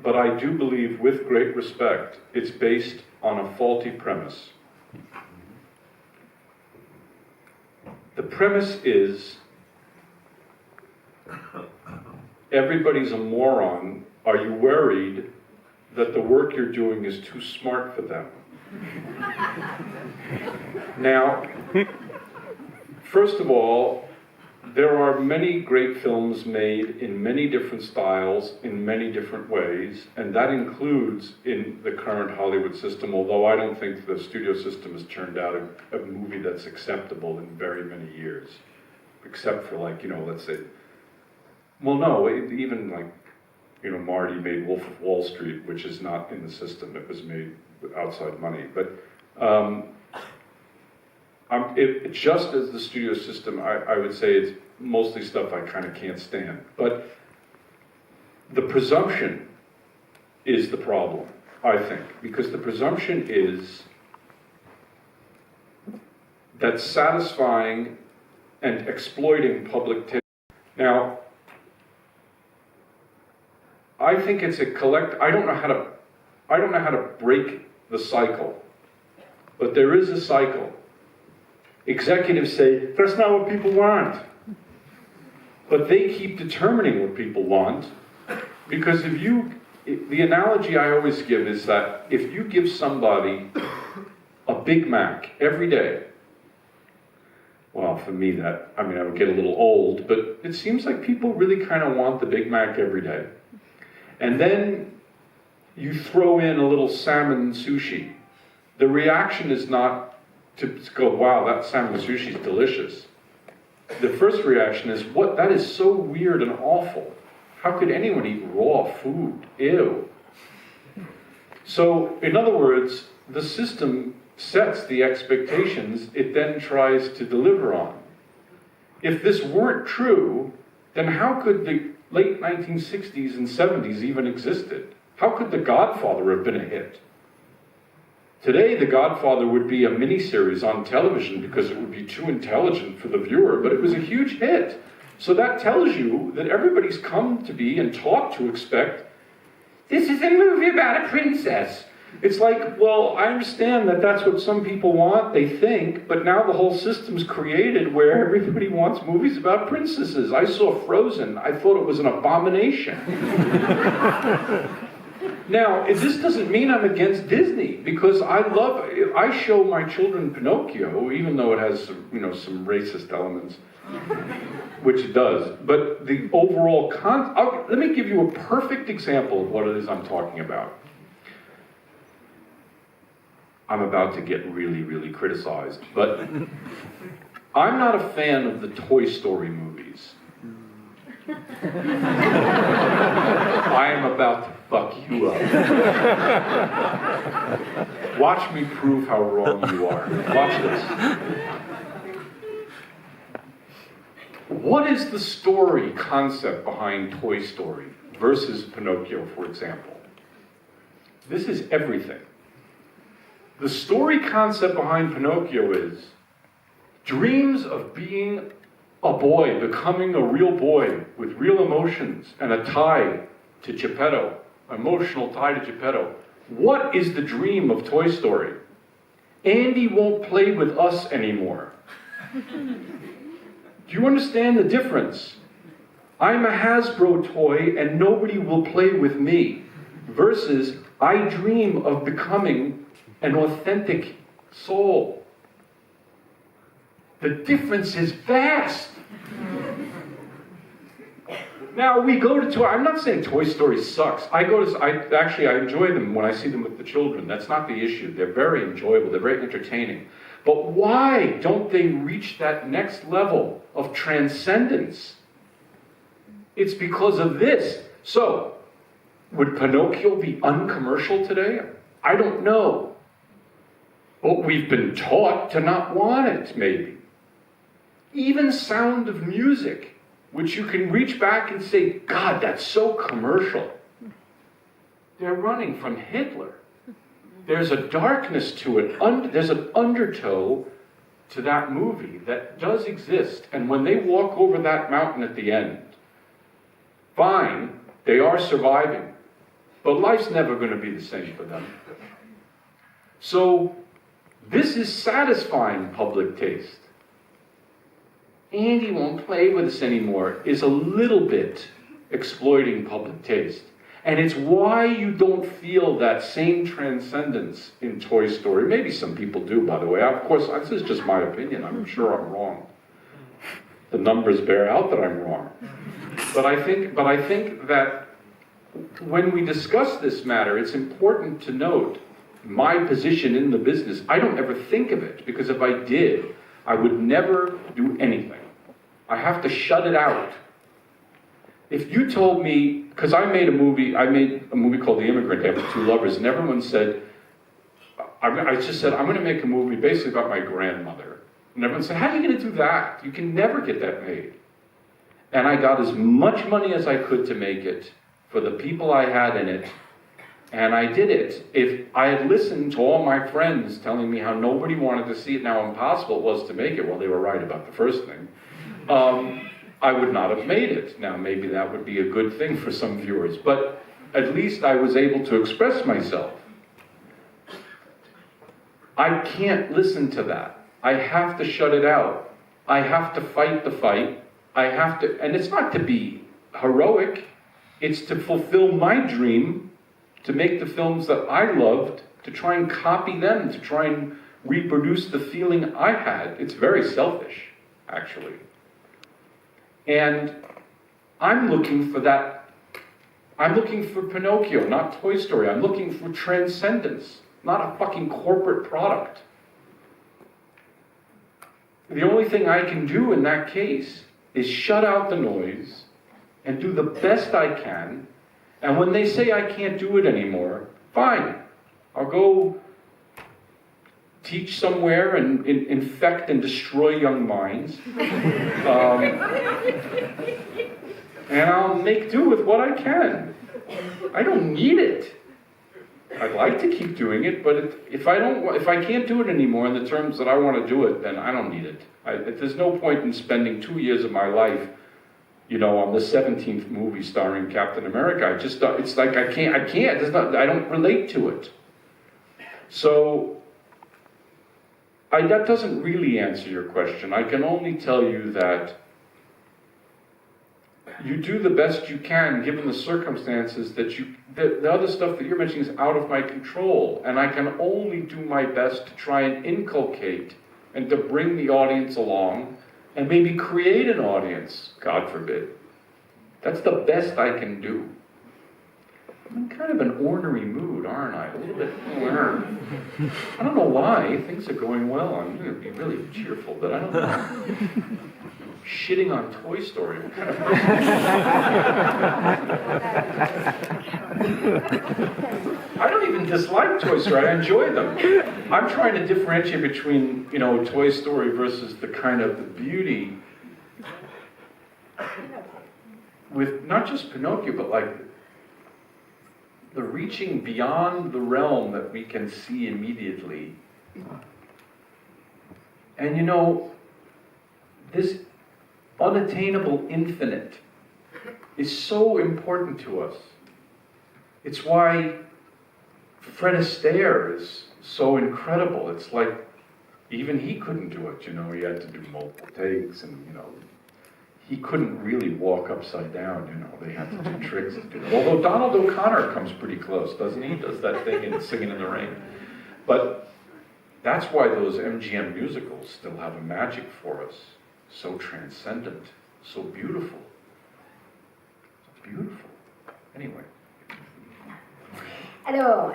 But I do believe, with great respect, it's based on a faulty premise. The premise is, everybody's a moron. Are you worried that the work you're doing is too smart for them? Now, first of all, there are many great films made in many different styles, in many different ways, and that includes in the current Hollywood system, although I don't think the studio system has turned out a movie that's acceptable in very many years, except for, like, you know, let's say, well, no, even like, you know, Marty made Wolf of Wall Street, which is not in the system, it was made with outside money, but just as the studio system, I would say it's mostly stuff I kind of can't stand. But the presumption is the problem, I think, because the presumption is that satisfying and exploiting public taste. Now, I think it's I don't know how to I don't know how to break the cycle, but there is a cycle. Executives say, that's not what people want. But they keep determining what people want, because the analogy I always give is that if you give somebody a Big Mac every day, well, for me I would get a little old, but it seems like people really kind of want the Big Mac every day. And then you throw in a little salmon sushi. The reaction is not to go, wow, that salmon sushi is delicious. The first reaction is, what? That is so weird and awful. How could anyone eat raw food? Ew. So, in other words, the system sets the expectations it then tries to deliver on. If this weren't true, then how could the late 1960s and 70s even existed? How could The Godfather have been a hit? Today, The Godfather would be a miniseries on television because it would be too intelligent for the viewer, but it was a huge hit. So that tells you that everybody's come to be and taught to expect, this is a movie about a princess. It's like, well, I understand that that's what some people want, they think, but now the whole system's created where everybody wants movies about princesses. I saw Frozen. I thought it was an abomination. Now, this doesn't mean I'm against Disney, because I show my children Pinocchio, even though it has some racist elements, which it does. But the overall let me give you a perfect example of what it is I'm talking about. I'm about to get really, really criticized, but I'm not a fan of the Toy Story movies. I am about to fuck you up. Watch me prove how wrong you are. Watch this. What is the story concept behind Toy Story versus Pinocchio, for example? This is everything. The story concept behind Pinocchio is dreams of being a boy, becoming a real boy with real emotions and a tie to Geppetto, emotional tie to Geppetto. What is the dream of Toy Story? Andy won't play with us anymore. Do you understand the difference? I'm a Hasbro toy and nobody will play with me, versus I dream of becoming an authentic soul. The difference is vast. Now we go to I'm not saying Toy Story sucks. I enjoy them when I see them with the children. That's not the issue. They're very enjoyable. They're very entertaining. But why don't they reach that next level of transcendence? It's because of this. So, would Pinocchio be uncommercial today? I don't know. But we've been taught to not want it, maybe. Even Sound of Music, which you can reach back and say, God, that's so commercial. They're running from Hitler. There's a darkness to it. There's an undertow to that movie that does exist. And when they walk over that mountain at the end, fine, they are surviving. But life's never going to be the same for them. So, this is satisfying public taste. Andy won't play with us anymore is a little bit exploiting public taste. And it's why you don't feel that same transcendence in Toy Story. Maybe some people do, by the way. Of course, this is just my opinion. I'm sure I'm wrong. The numbers bear out that I'm wrong. But I think that when we discuss this matter, it's important to note my position in the business. I don't ever think of it, because if I did, I would never do anything. I have to shut it out. If you told me, because I made a movie called The Immigrant after Two Lovers, and everyone said, I just said, I'm going to make a movie basically about my grandmother. And everyone said, how are you going to do that? You can never get that made. And I got as much money as I could to make it for the people I had in it, and I did it. If I had listened to all my friends telling me how nobody wanted to see it, how impossible it was to make it, well, they were right about the first thing, I would not have made it. Now, maybe that would be a good thing for some viewers. But at least I was able to express myself. I can't listen to that. I have to shut it out. I have to fight the fight. I have to, and it's not to be heroic, it's to fulfill my dream, to make the films that I loved, to try and copy them, to try and reproduce the feeling I had. It's very selfish, actually. And I'm looking for that. I'm looking for Pinocchio, not Toy Story. I'm looking for transcendence, not a fucking corporate product. The only thing I can do in that case is shut out the noise and do the best I can. And when they say I can't do it anymore, fine. I'll go teach somewhere and infect and destroy young minds. And I'll make do with what I can. I don't need it. I'd like to keep doing it, but if I can't do it anymore in the terms that I want to do it, then I don't need it. There's no point in spending 2 years of my life, on the 17th movie starring Captain America. It's like I can't. I don't relate to it. So that doesn't really answer your question. I can only tell you that you do the best you can given the circumstances the other stuff that you're mentioning is out of my control, and I can only do my best to try and inculcate and to bring the audience along and maybe create an audience, God forbid. That's the best I can do. I'm in kind of an ornery mood, aren't I? A little bit. I don't know why. Things are going well. I'm going to be really cheerful, but I don't know. Shitting on Toy Story. What kind of I don't even dislike Toy Story. I enjoy them. I'm trying to differentiate between, Toy Story versus the kind of the beauty with not just Pinocchio, but like the reaching beyond the realm that we can see immediately. And this unattainable infinite is so important to us. It's why Fred Astaire is so incredible. It's like even he couldn't do it, he had to do multiple takes and he couldn't really walk upside down, they had to do tricks to do it. Although Donald O'Connor comes pretty close, doesn't he? Does that thing in Singing in the Rain. But that's why those MGM musicals still have a magic for us. So transcendent, so beautiful. Beautiful. Anyway. Alors,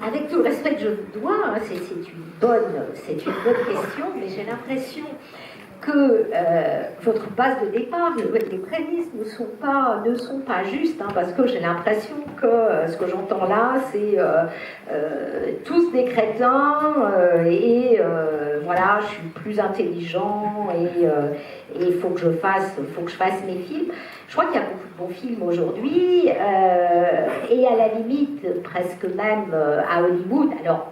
avec tout le respect que je vous dois, c'est une bonne question, mais j'ai l'impression que votre base de départ, les prémices ne sont pas justes, parce que j'ai l'impression que ce que j'entends là, c'est tous des crétins et voilà, je suis plus intelligent et il faut que je fasse mes films. Je crois qu'il y a beaucoup de bons films aujourd'hui et à la limite presque même à Hollywood. Alors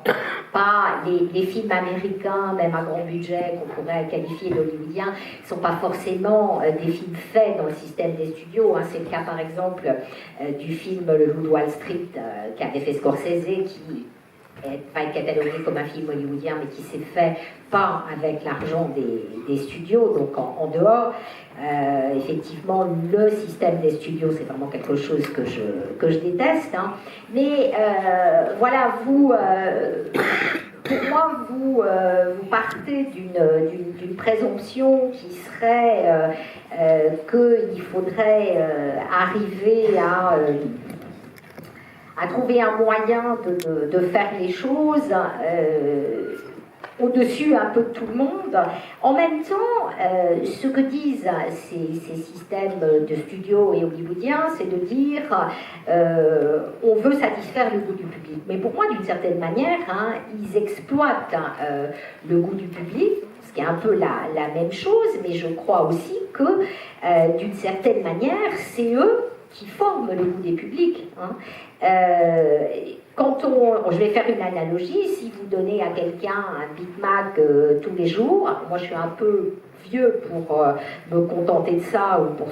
pas les films américains, même à grand budget qu'on pourrait qualifier d'hollywoodiens, ne sont pas forcément des films faits dans le système des studios. C'est le cas par exemple du film Le Loup de Wall Street qu'avait fait Scorsese, qui va être catalogué comme un film hollywoodien, mais qui s'est fait pas avec l'argent des studios, donc en dehors. Effectivement, le système des studios, c'est vraiment quelque chose que je déteste. Mais voilà, vous, pour moi, vous partez d'une présomption qui serait qu'il faudrait arriver à trouver un moyen de faire les choses au-dessus un peu de tout le monde. En même temps, ce que disent ces systèmes de studios et hollywoodiens, c'est de dire on veut satisfaire le goût du public. Mais pour moi, d'une certaine manière, ils exploitent le goût du public, ce qui est un peu la même chose, mais je crois aussi que d'une certaine manière, c'est eux qui forment le goût des publics. je vais faire une analogie, si vous donnez à quelqu'un un Big Mac tous les jours, moi je suis un peu vieux pour me contenter de ça ou pour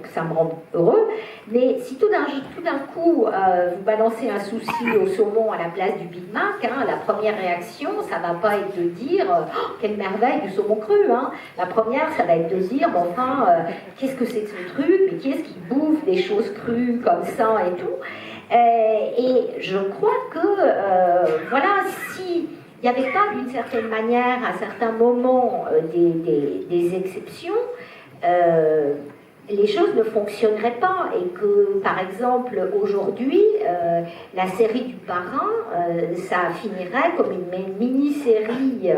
que ça me rende heureux, mais si tout d'un coup vous balancez un souci au saumon à la place du Big Mac, hein, la première réaction, ça va pas être de dire oh, quelle merveille du saumon cru, hein. La première, ça va être de dire bon, enfin, qu'est-ce que c'est que ce truc, mais qui est-ce qui bouffe des choses crues comme ça et tout. Et je crois que, voilà, si il n'y avait pas d'une certaine manière, à certains moments, des exceptions, les choses ne fonctionneraient pas. Et que, par exemple, aujourd'hui, la série du Parrain, ça finirait comme une mini-série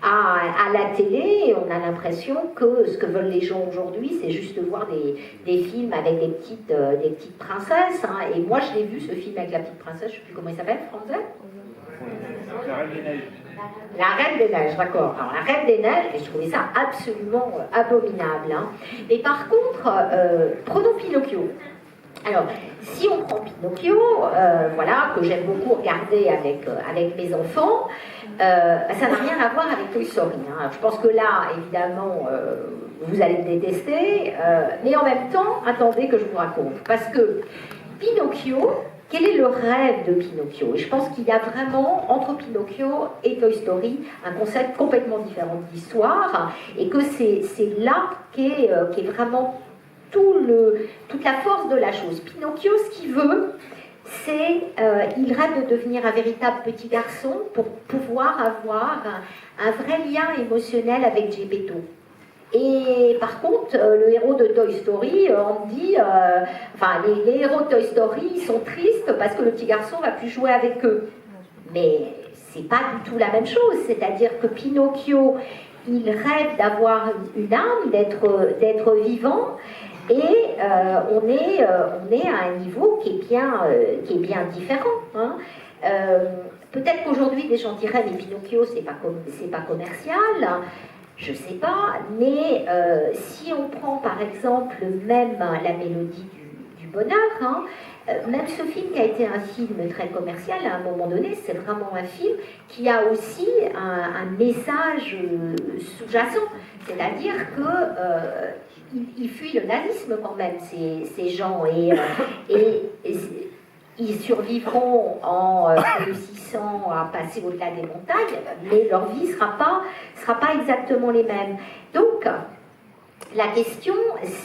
à la télé. Et on a l'impression que ce que veulent les gens aujourd'hui, c'est juste voir des films avec des petites princesses. Hein. Et moi, je l'ai vu, ce film avec la petite princesse, je ne sais plus comment il s'appelle, français. La Reine des Neiges. La Reine des Neiges, d'accord. Alors, la Reine des Neiges, et je trouvais ça absolument abominable. Hein. Mais par contre, prenons Pinocchio. Alors, si on prend Pinocchio, voilà, que j'aime beaucoup regarder avec mes enfants, ça n'a rien à voir avec Toy Story. Hein. Je pense que là, évidemment, vous allez me détester, mais en même temps, attendez que je vous raconte. Parce que Pinocchio, quel est le rêve de Pinocchio? Et je pense qu'il y a vraiment, entre Pinocchio et Toy Story, un concept complètement différent d'histoire, et que c'est là qu'est vraiment toute la force de la chose. Pinocchio, ce qu'il veut, c'est, il rêve de devenir un véritable petit garçon pour pouvoir avoir un vrai lien émotionnel avec Geppetto. Et par contre, le héros de Toy Story, on dit, enfin, les héros de Toy Story, ils sont tristes parce que le petit garçon va plus jouer avec eux. Mais c'est pas du tout la même chose. C'est-à-dire que Pinocchio, il rêve d'avoir une âme, d'être vivant, et on est à un niveau qui est bien différent. Hein. Peut-être qu'aujourd'hui, des gens diraient, mais Pinocchio, c'est pas commercial. Je ne sais pas, mais si on prend par exemple même la mélodie du bonheur, hein, même ce film qui a été un film très commercial, à un moment donné, c'est vraiment un film qui a aussi un message sous-jacent. C'est-à-dire qu'ils fuient le nazisme quand même, ces gens, et ils survivront en réussissant à passer au-delà des montagnes, mais leur vie ne sera pas exactement les mêmes. Donc, la question,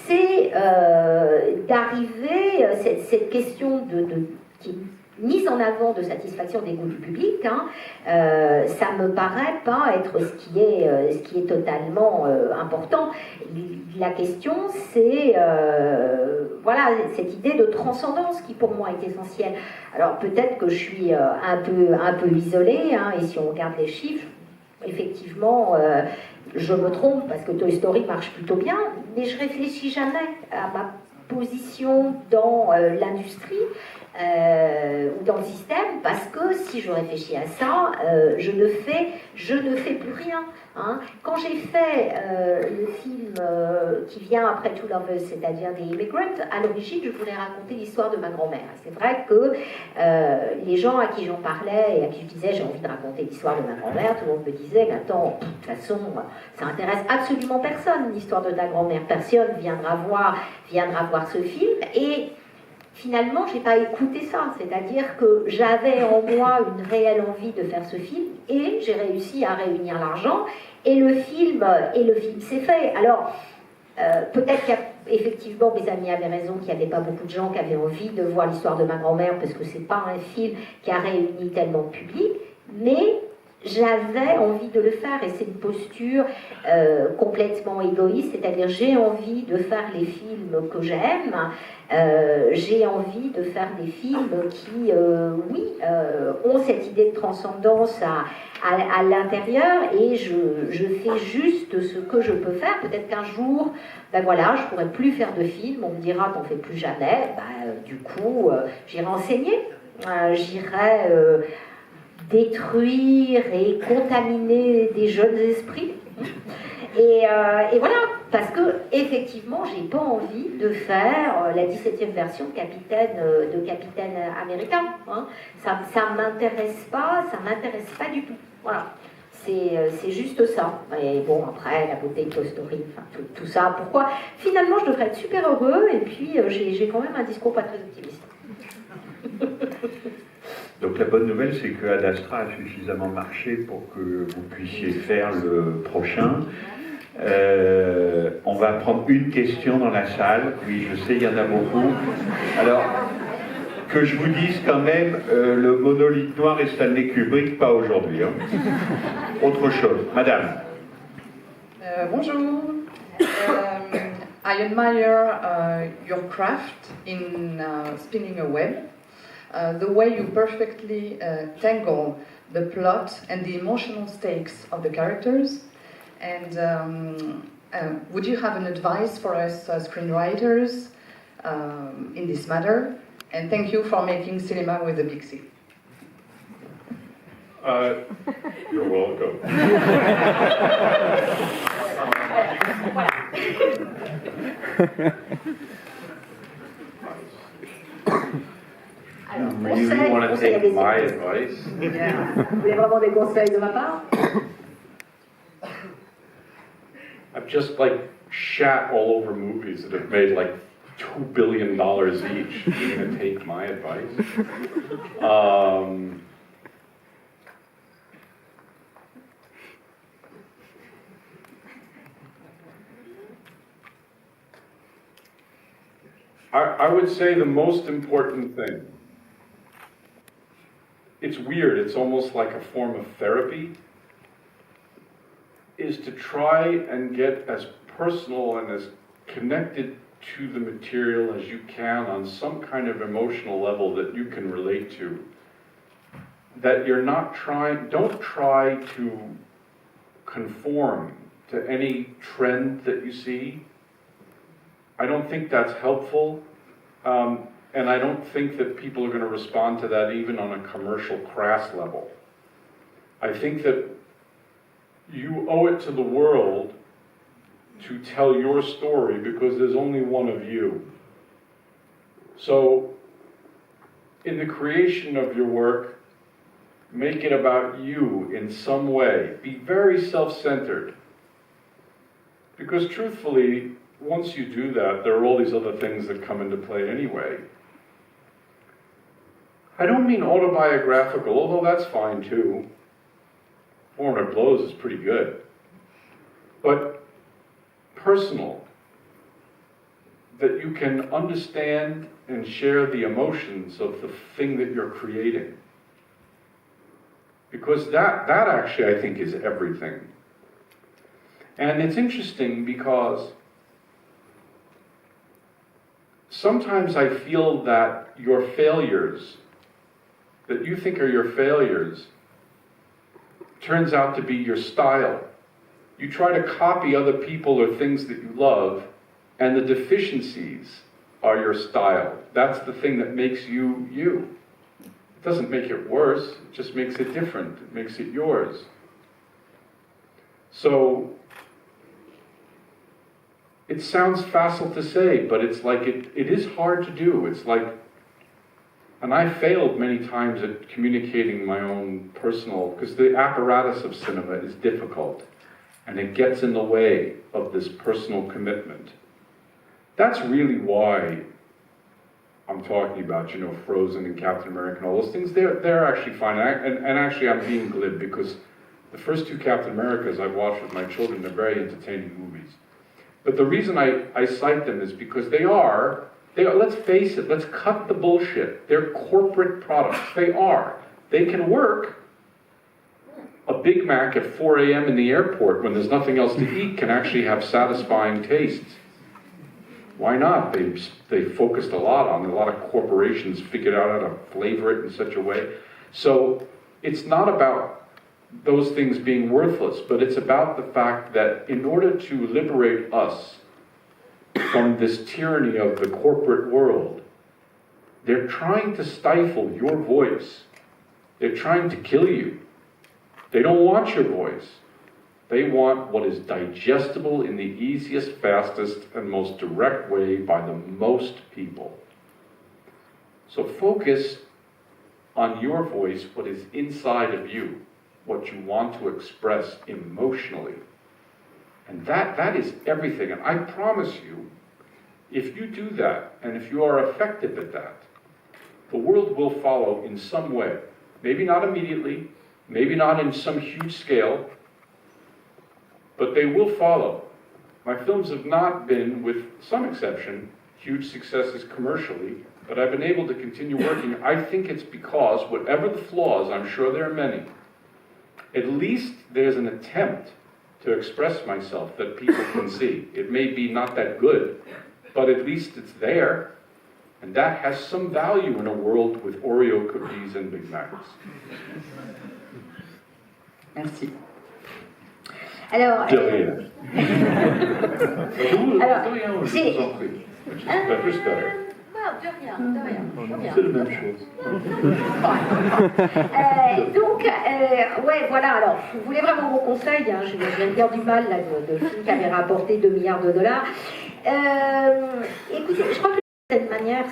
c'est d'arriver, cette question qui est mise en avant de satisfaction des goûts du public, hein, ça me paraît pas être ce qui est totalement important. La question, c'est voilà, cette idée de transcendance qui pour moi est essentielle. Alors peut-être que je suis un peu isolée, hein, et si on regarde les chiffres, effectivement, je me trompe parce que Toy Story marche plutôt bien, mais je réfléchis jamais à ma position dans l'industrie ou dans le système, parce que si je réfléchis à ça, je ne fais plus rien. Hein. Quand j'ai fait le film qui vient après Two Lovers, c'est-à-dire The Immigrant, à l'origine, je voulais raconter l'histoire de ma grand-mère. C'est vrai que les gens à qui j'en parlais et à qui je disais j'ai envie de raconter l'histoire de ma grand-mère, tout le monde me disait mais attends, de toute façon, ça intéresse absolument personne, l'histoire de ta grand-mère. Personne viendra voir ce film. Et finalement, je n'ai pas écouté ça, c'est-à-dire que j'avais en moi une réelle envie de faire ce film et j'ai réussi à réunir l'argent et le film s'est fait. Alors, peut-être qu'effectivement mes amis avaient raison, qu'il n'y avait pas beaucoup de gens qui avaient envie de voir l'histoire de ma grand-mère parce que c'est pas un film qui a réuni tellement de public, mais j'avais envie de le faire et c'est une posture complètement égoïste, c'est-à-dire j'ai envie de faire les films que j'aime, j'ai envie de faire des films qui, ont cette idée de transcendance à l'intérieur et je fais juste ce que je peux faire. Peut-être qu'un jour, ben voilà, je pourrai plus faire de films, on me dira qu'on ne fait plus jamais, du coup, j'irai enseigner, j'irai détruire et contaminer des jeunes esprits. Et voilà, Parce que, effectivement, j'ai pas envie de faire la 17e version de Capitaine Américain. Hein. Ça m'intéresse pas du tout. Voilà. C'est juste ça. Et bon, après, la beauté de Toy Story, enfin, tout ça. Pourquoi? Finalement, je devrais être super heureux, et puis j'ai quand même un discours pas très optimiste. Donc la bonne nouvelle, c'est que Ad Astra a suffisamment marché pour que vous puissiez faire le prochain. On va prendre une question dans la salle. Oui, je sais, il y en a beaucoup. Alors, que je vous dise quand même, le monolithe noir et Stanley Kubrick, pas aujourd'hui. Hein. Autre chose. Madame. Bonjour. I admire your craft in spinning a web. The way you perfectly tangle the plot and the emotional stakes of the characters. And would you have an advice for us screenwriters in this matter? And thank you for making cinema with a big C. You're welcome. You want to take my advice? Yeah. Vous voulez vraiment des conseils de ma part? I've just like shat all over movies that have made like $2 billion each. You're going to take my advice? I would say the most important thing, it's weird, it's almost like a form of therapy, is to try and get as personal and as connected to the material as you can on some kind of emotional level that you can relate to. That you're not don't try to conform to any trend that you see. I don't think that's helpful, and I don't think that people are going to respond to that even on a commercial crass level. I think that you owe it to the world to tell your story because there's only one of you. So, in the creation of your work, make it about you in some way. Be very self-centered. Because truthfully, once you do that, there are all these other things that come into play anyway. I don't mean autobiographical, although that's fine too. 400 Blows is pretty good. But personal, that you can understand and share the emotions of the thing that you're creating. Because that actually, I think, is everything. And it's interesting because sometimes I feel that your failures, that you think are your failures, turns out to be your style. You try to copy other people or things that you love, and the deficiencies are your style. That's the thing that makes you, you. It doesn't make it worse, it just makes it different. It makes it yours. So, it sounds facile to say, but it's like it is hard to do. It's like, and I failed many times at communicating my own personal, because the apparatus of cinema is difficult, and it gets in the way of this personal commitment. That's really why I'm talking about, you know, Frozen and Captain America and all those things. They're actually fine, and actually I'm being glib, because the first two Captain Americas I've watched with my children are very entertaining movies. But the reason I cite them is because they are, let's face it, let's cut the bullshit. They're corporate products. They are. They can work. A Big Mac at 4 a.m. in the airport when there's nothing else to eat can actually have satisfying tastes. Why not? They focused a lot on it. A lot of corporations figured out how to flavor it in such a way. So it's not about those things being worthless, but it's about the fact that in order to liberate us from this tyranny of the corporate world, they're trying to stifle your voice. They're trying to kill you. They don't want your voice. They want what is digestible in the easiest, fastest, and most direct way by the most people. So focus on your voice, what is inside of you, what you want to express emotionally. And that is everything. And I promise you, if you do that, and if you are effective at that, the world will follow in some way. Maybe not immediately, maybe not in some huge scale, but they will follow. My films have not been, with some exception, huge successes commercially, but I've been able to continue working. I think it's because, whatever the flaws, I'm sure there are many, at least there's an attempt to express myself that people can see. It may be not that good, but at least it's there, and that has some value in a world with Oreo cookies and Big Macs. Merci. Alors, De rien. Alors, De rien, je j'ai- vous en prie. Just better. non, de rien, de rien, de rien. C'est la même chose. Ouais, voilà, alors, vous voulez vraiment mon conseil, hein, je viens de dire du mal là, de film qui avait rapporté 2 milliards de dollars. Écoutez, je crois que de cette manière,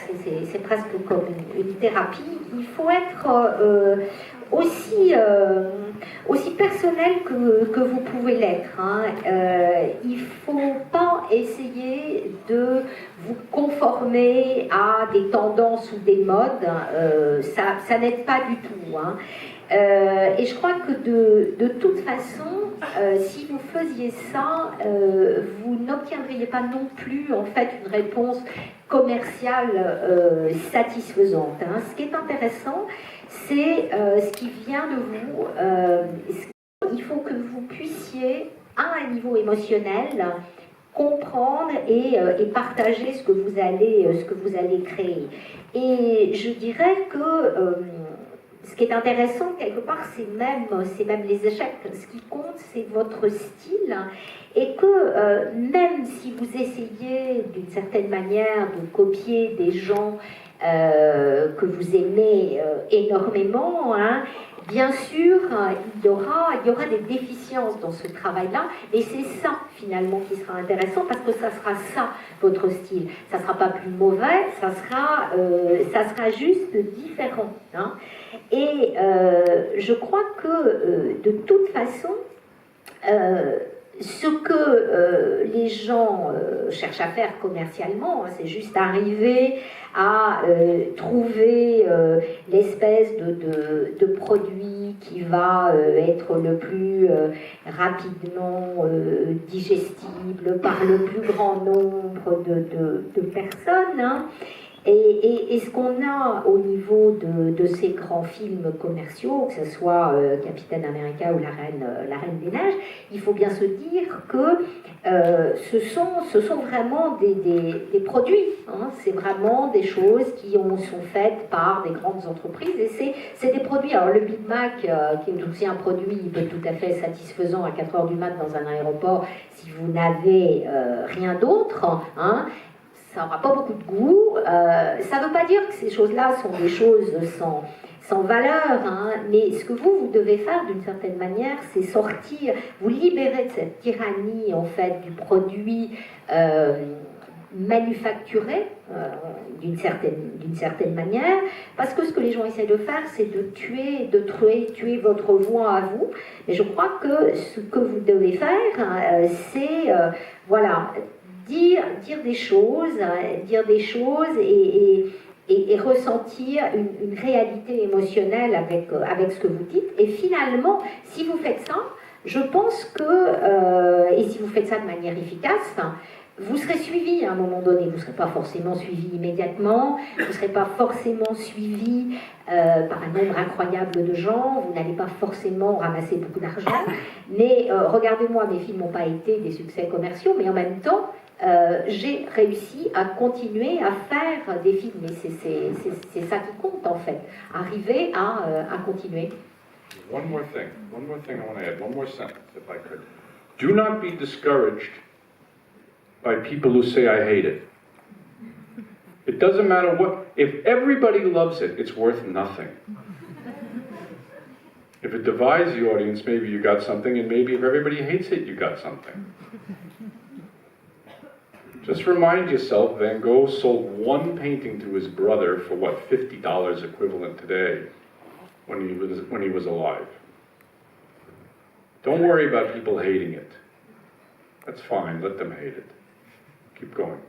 c'est presque comme une thérapie. Il faut être aussi personnel que vous pouvez l'être. Hein. Il ne faut pas essayer de vous conformer à des tendances ou des modes. Ça n'aide pas du tout. Hein. Et je crois que de toute façon, si vous faisiez ça, vous n'obtiendriez pas non plus en fait une réponse commerciale satisfaisante. Hein. Ce qui est intéressant, c'est ce qui vient de vous. Il faut que vous puissiez, à un niveau émotionnel, comprendre et partager ce que vous allez créer. Et je dirais que ce qui est intéressant, quelque part, c'est même les échecs. Ce qui compte, c'est votre style. Et que même si vous essayez, d'une certaine manière, de copier des gens que vous aimez énormément, hein, bien sûr, il y aura des déficiences dans ce travail-là, et c'est ça, finalement, qui sera intéressant, parce que ça sera ça, votre style. Ça ne sera pas plus mauvais, ça sera juste différent. Hein. Et je crois que, de toute façon, ce que les gens cherchent à faire commercialement, hein, c'est juste arriver à trouver l'espèce de produit qui va être le plus rapidement digestible par le plus grand nombre de personnes. Hein. Et ce qu'on a au niveau de ces grands films commerciaux, que ce soit Capitaine America ou La Reine des Neiges, il faut bien se dire que ce sont vraiment des produits. Hein, c'est vraiment des choses qui sont faites par des grandes entreprises et c'est des produits. Alors le Big Mac, qui est aussi un produit tout à fait satisfaisant à 4h du mat dans un aéroport, si vous n'avez rien d'autre, hein, ça n'aura pas beaucoup de goût. Ça ne veut pas dire que ces choses-là sont des choses sans valeur, hein, mais ce que vous devez faire d'une certaine manière, c'est sortir, vous libérer de cette tyrannie en fait du produit manufacturé d'une certaine manière, parce que ce que les gens essaient de faire, c'est de tuer votre voix à vous. Et je crois que ce que vous devez faire, c'est voilà. Dire des choses et ressentir une réalité émotionnelle avec ce que vous dites. Et finalement, si vous faites ça, je pense que, et si vous faites ça de manière efficace, vous serez suivi à un moment donné. Vous ne serez pas forcément suivi immédiatement, vous ne serez pas forcément suivi par un nombre incroyable de gens, vous n'allez pas forcément ramasser beaucoup d'argent, mais regardez-moi, mes films n'ont pas été des succès commerciaux, mais en même temps, j'ai réussi à continuer à faire des films, et c'est ça qui compte en fait, arriver à continuer. One more thing I want to add, one more sentence if I could. Do not be discouraged by people who say I hate it. It doesn't matter what, if everybody loves it, it's worth nothing. If it divides the audience, maybe you got something, and maybe if everybody hates it, you got something. Just remind yourself, Van Gogh sold one painting to his brother for what, $50 equivalent today, when he was alive. Don't worry about people hating it. That's fine, let them hate it. Keep going.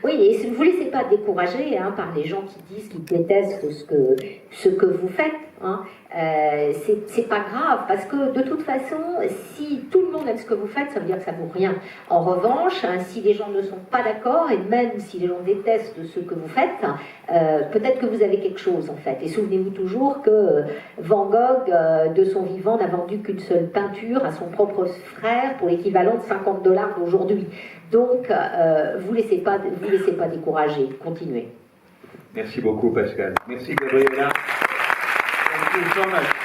Oui, et ne vous laissez pas décourager par les gens qui disent qu'ils détestent ce que vous faites. C'est pas grave, parce que de toute façon, si tout le monde aime ce que vous faites, ça veut dire que ça vaut rien. En revanche, si les gens ne sont pas d'accord, et même si les gens détestent ce que vous faites, peut-être que vous avez quelque chose en fait. Et souvenez-vous toujours que Van Gogh, de son vivant, n'a vendu qu'une seule peinture à son propre frère pour l'équivalent de $50 d'aujourd'hui. Donc, vous laissez pas décourager, continuez. Merci beaucoup Pascal. Merci Gabriela. Thank you so much.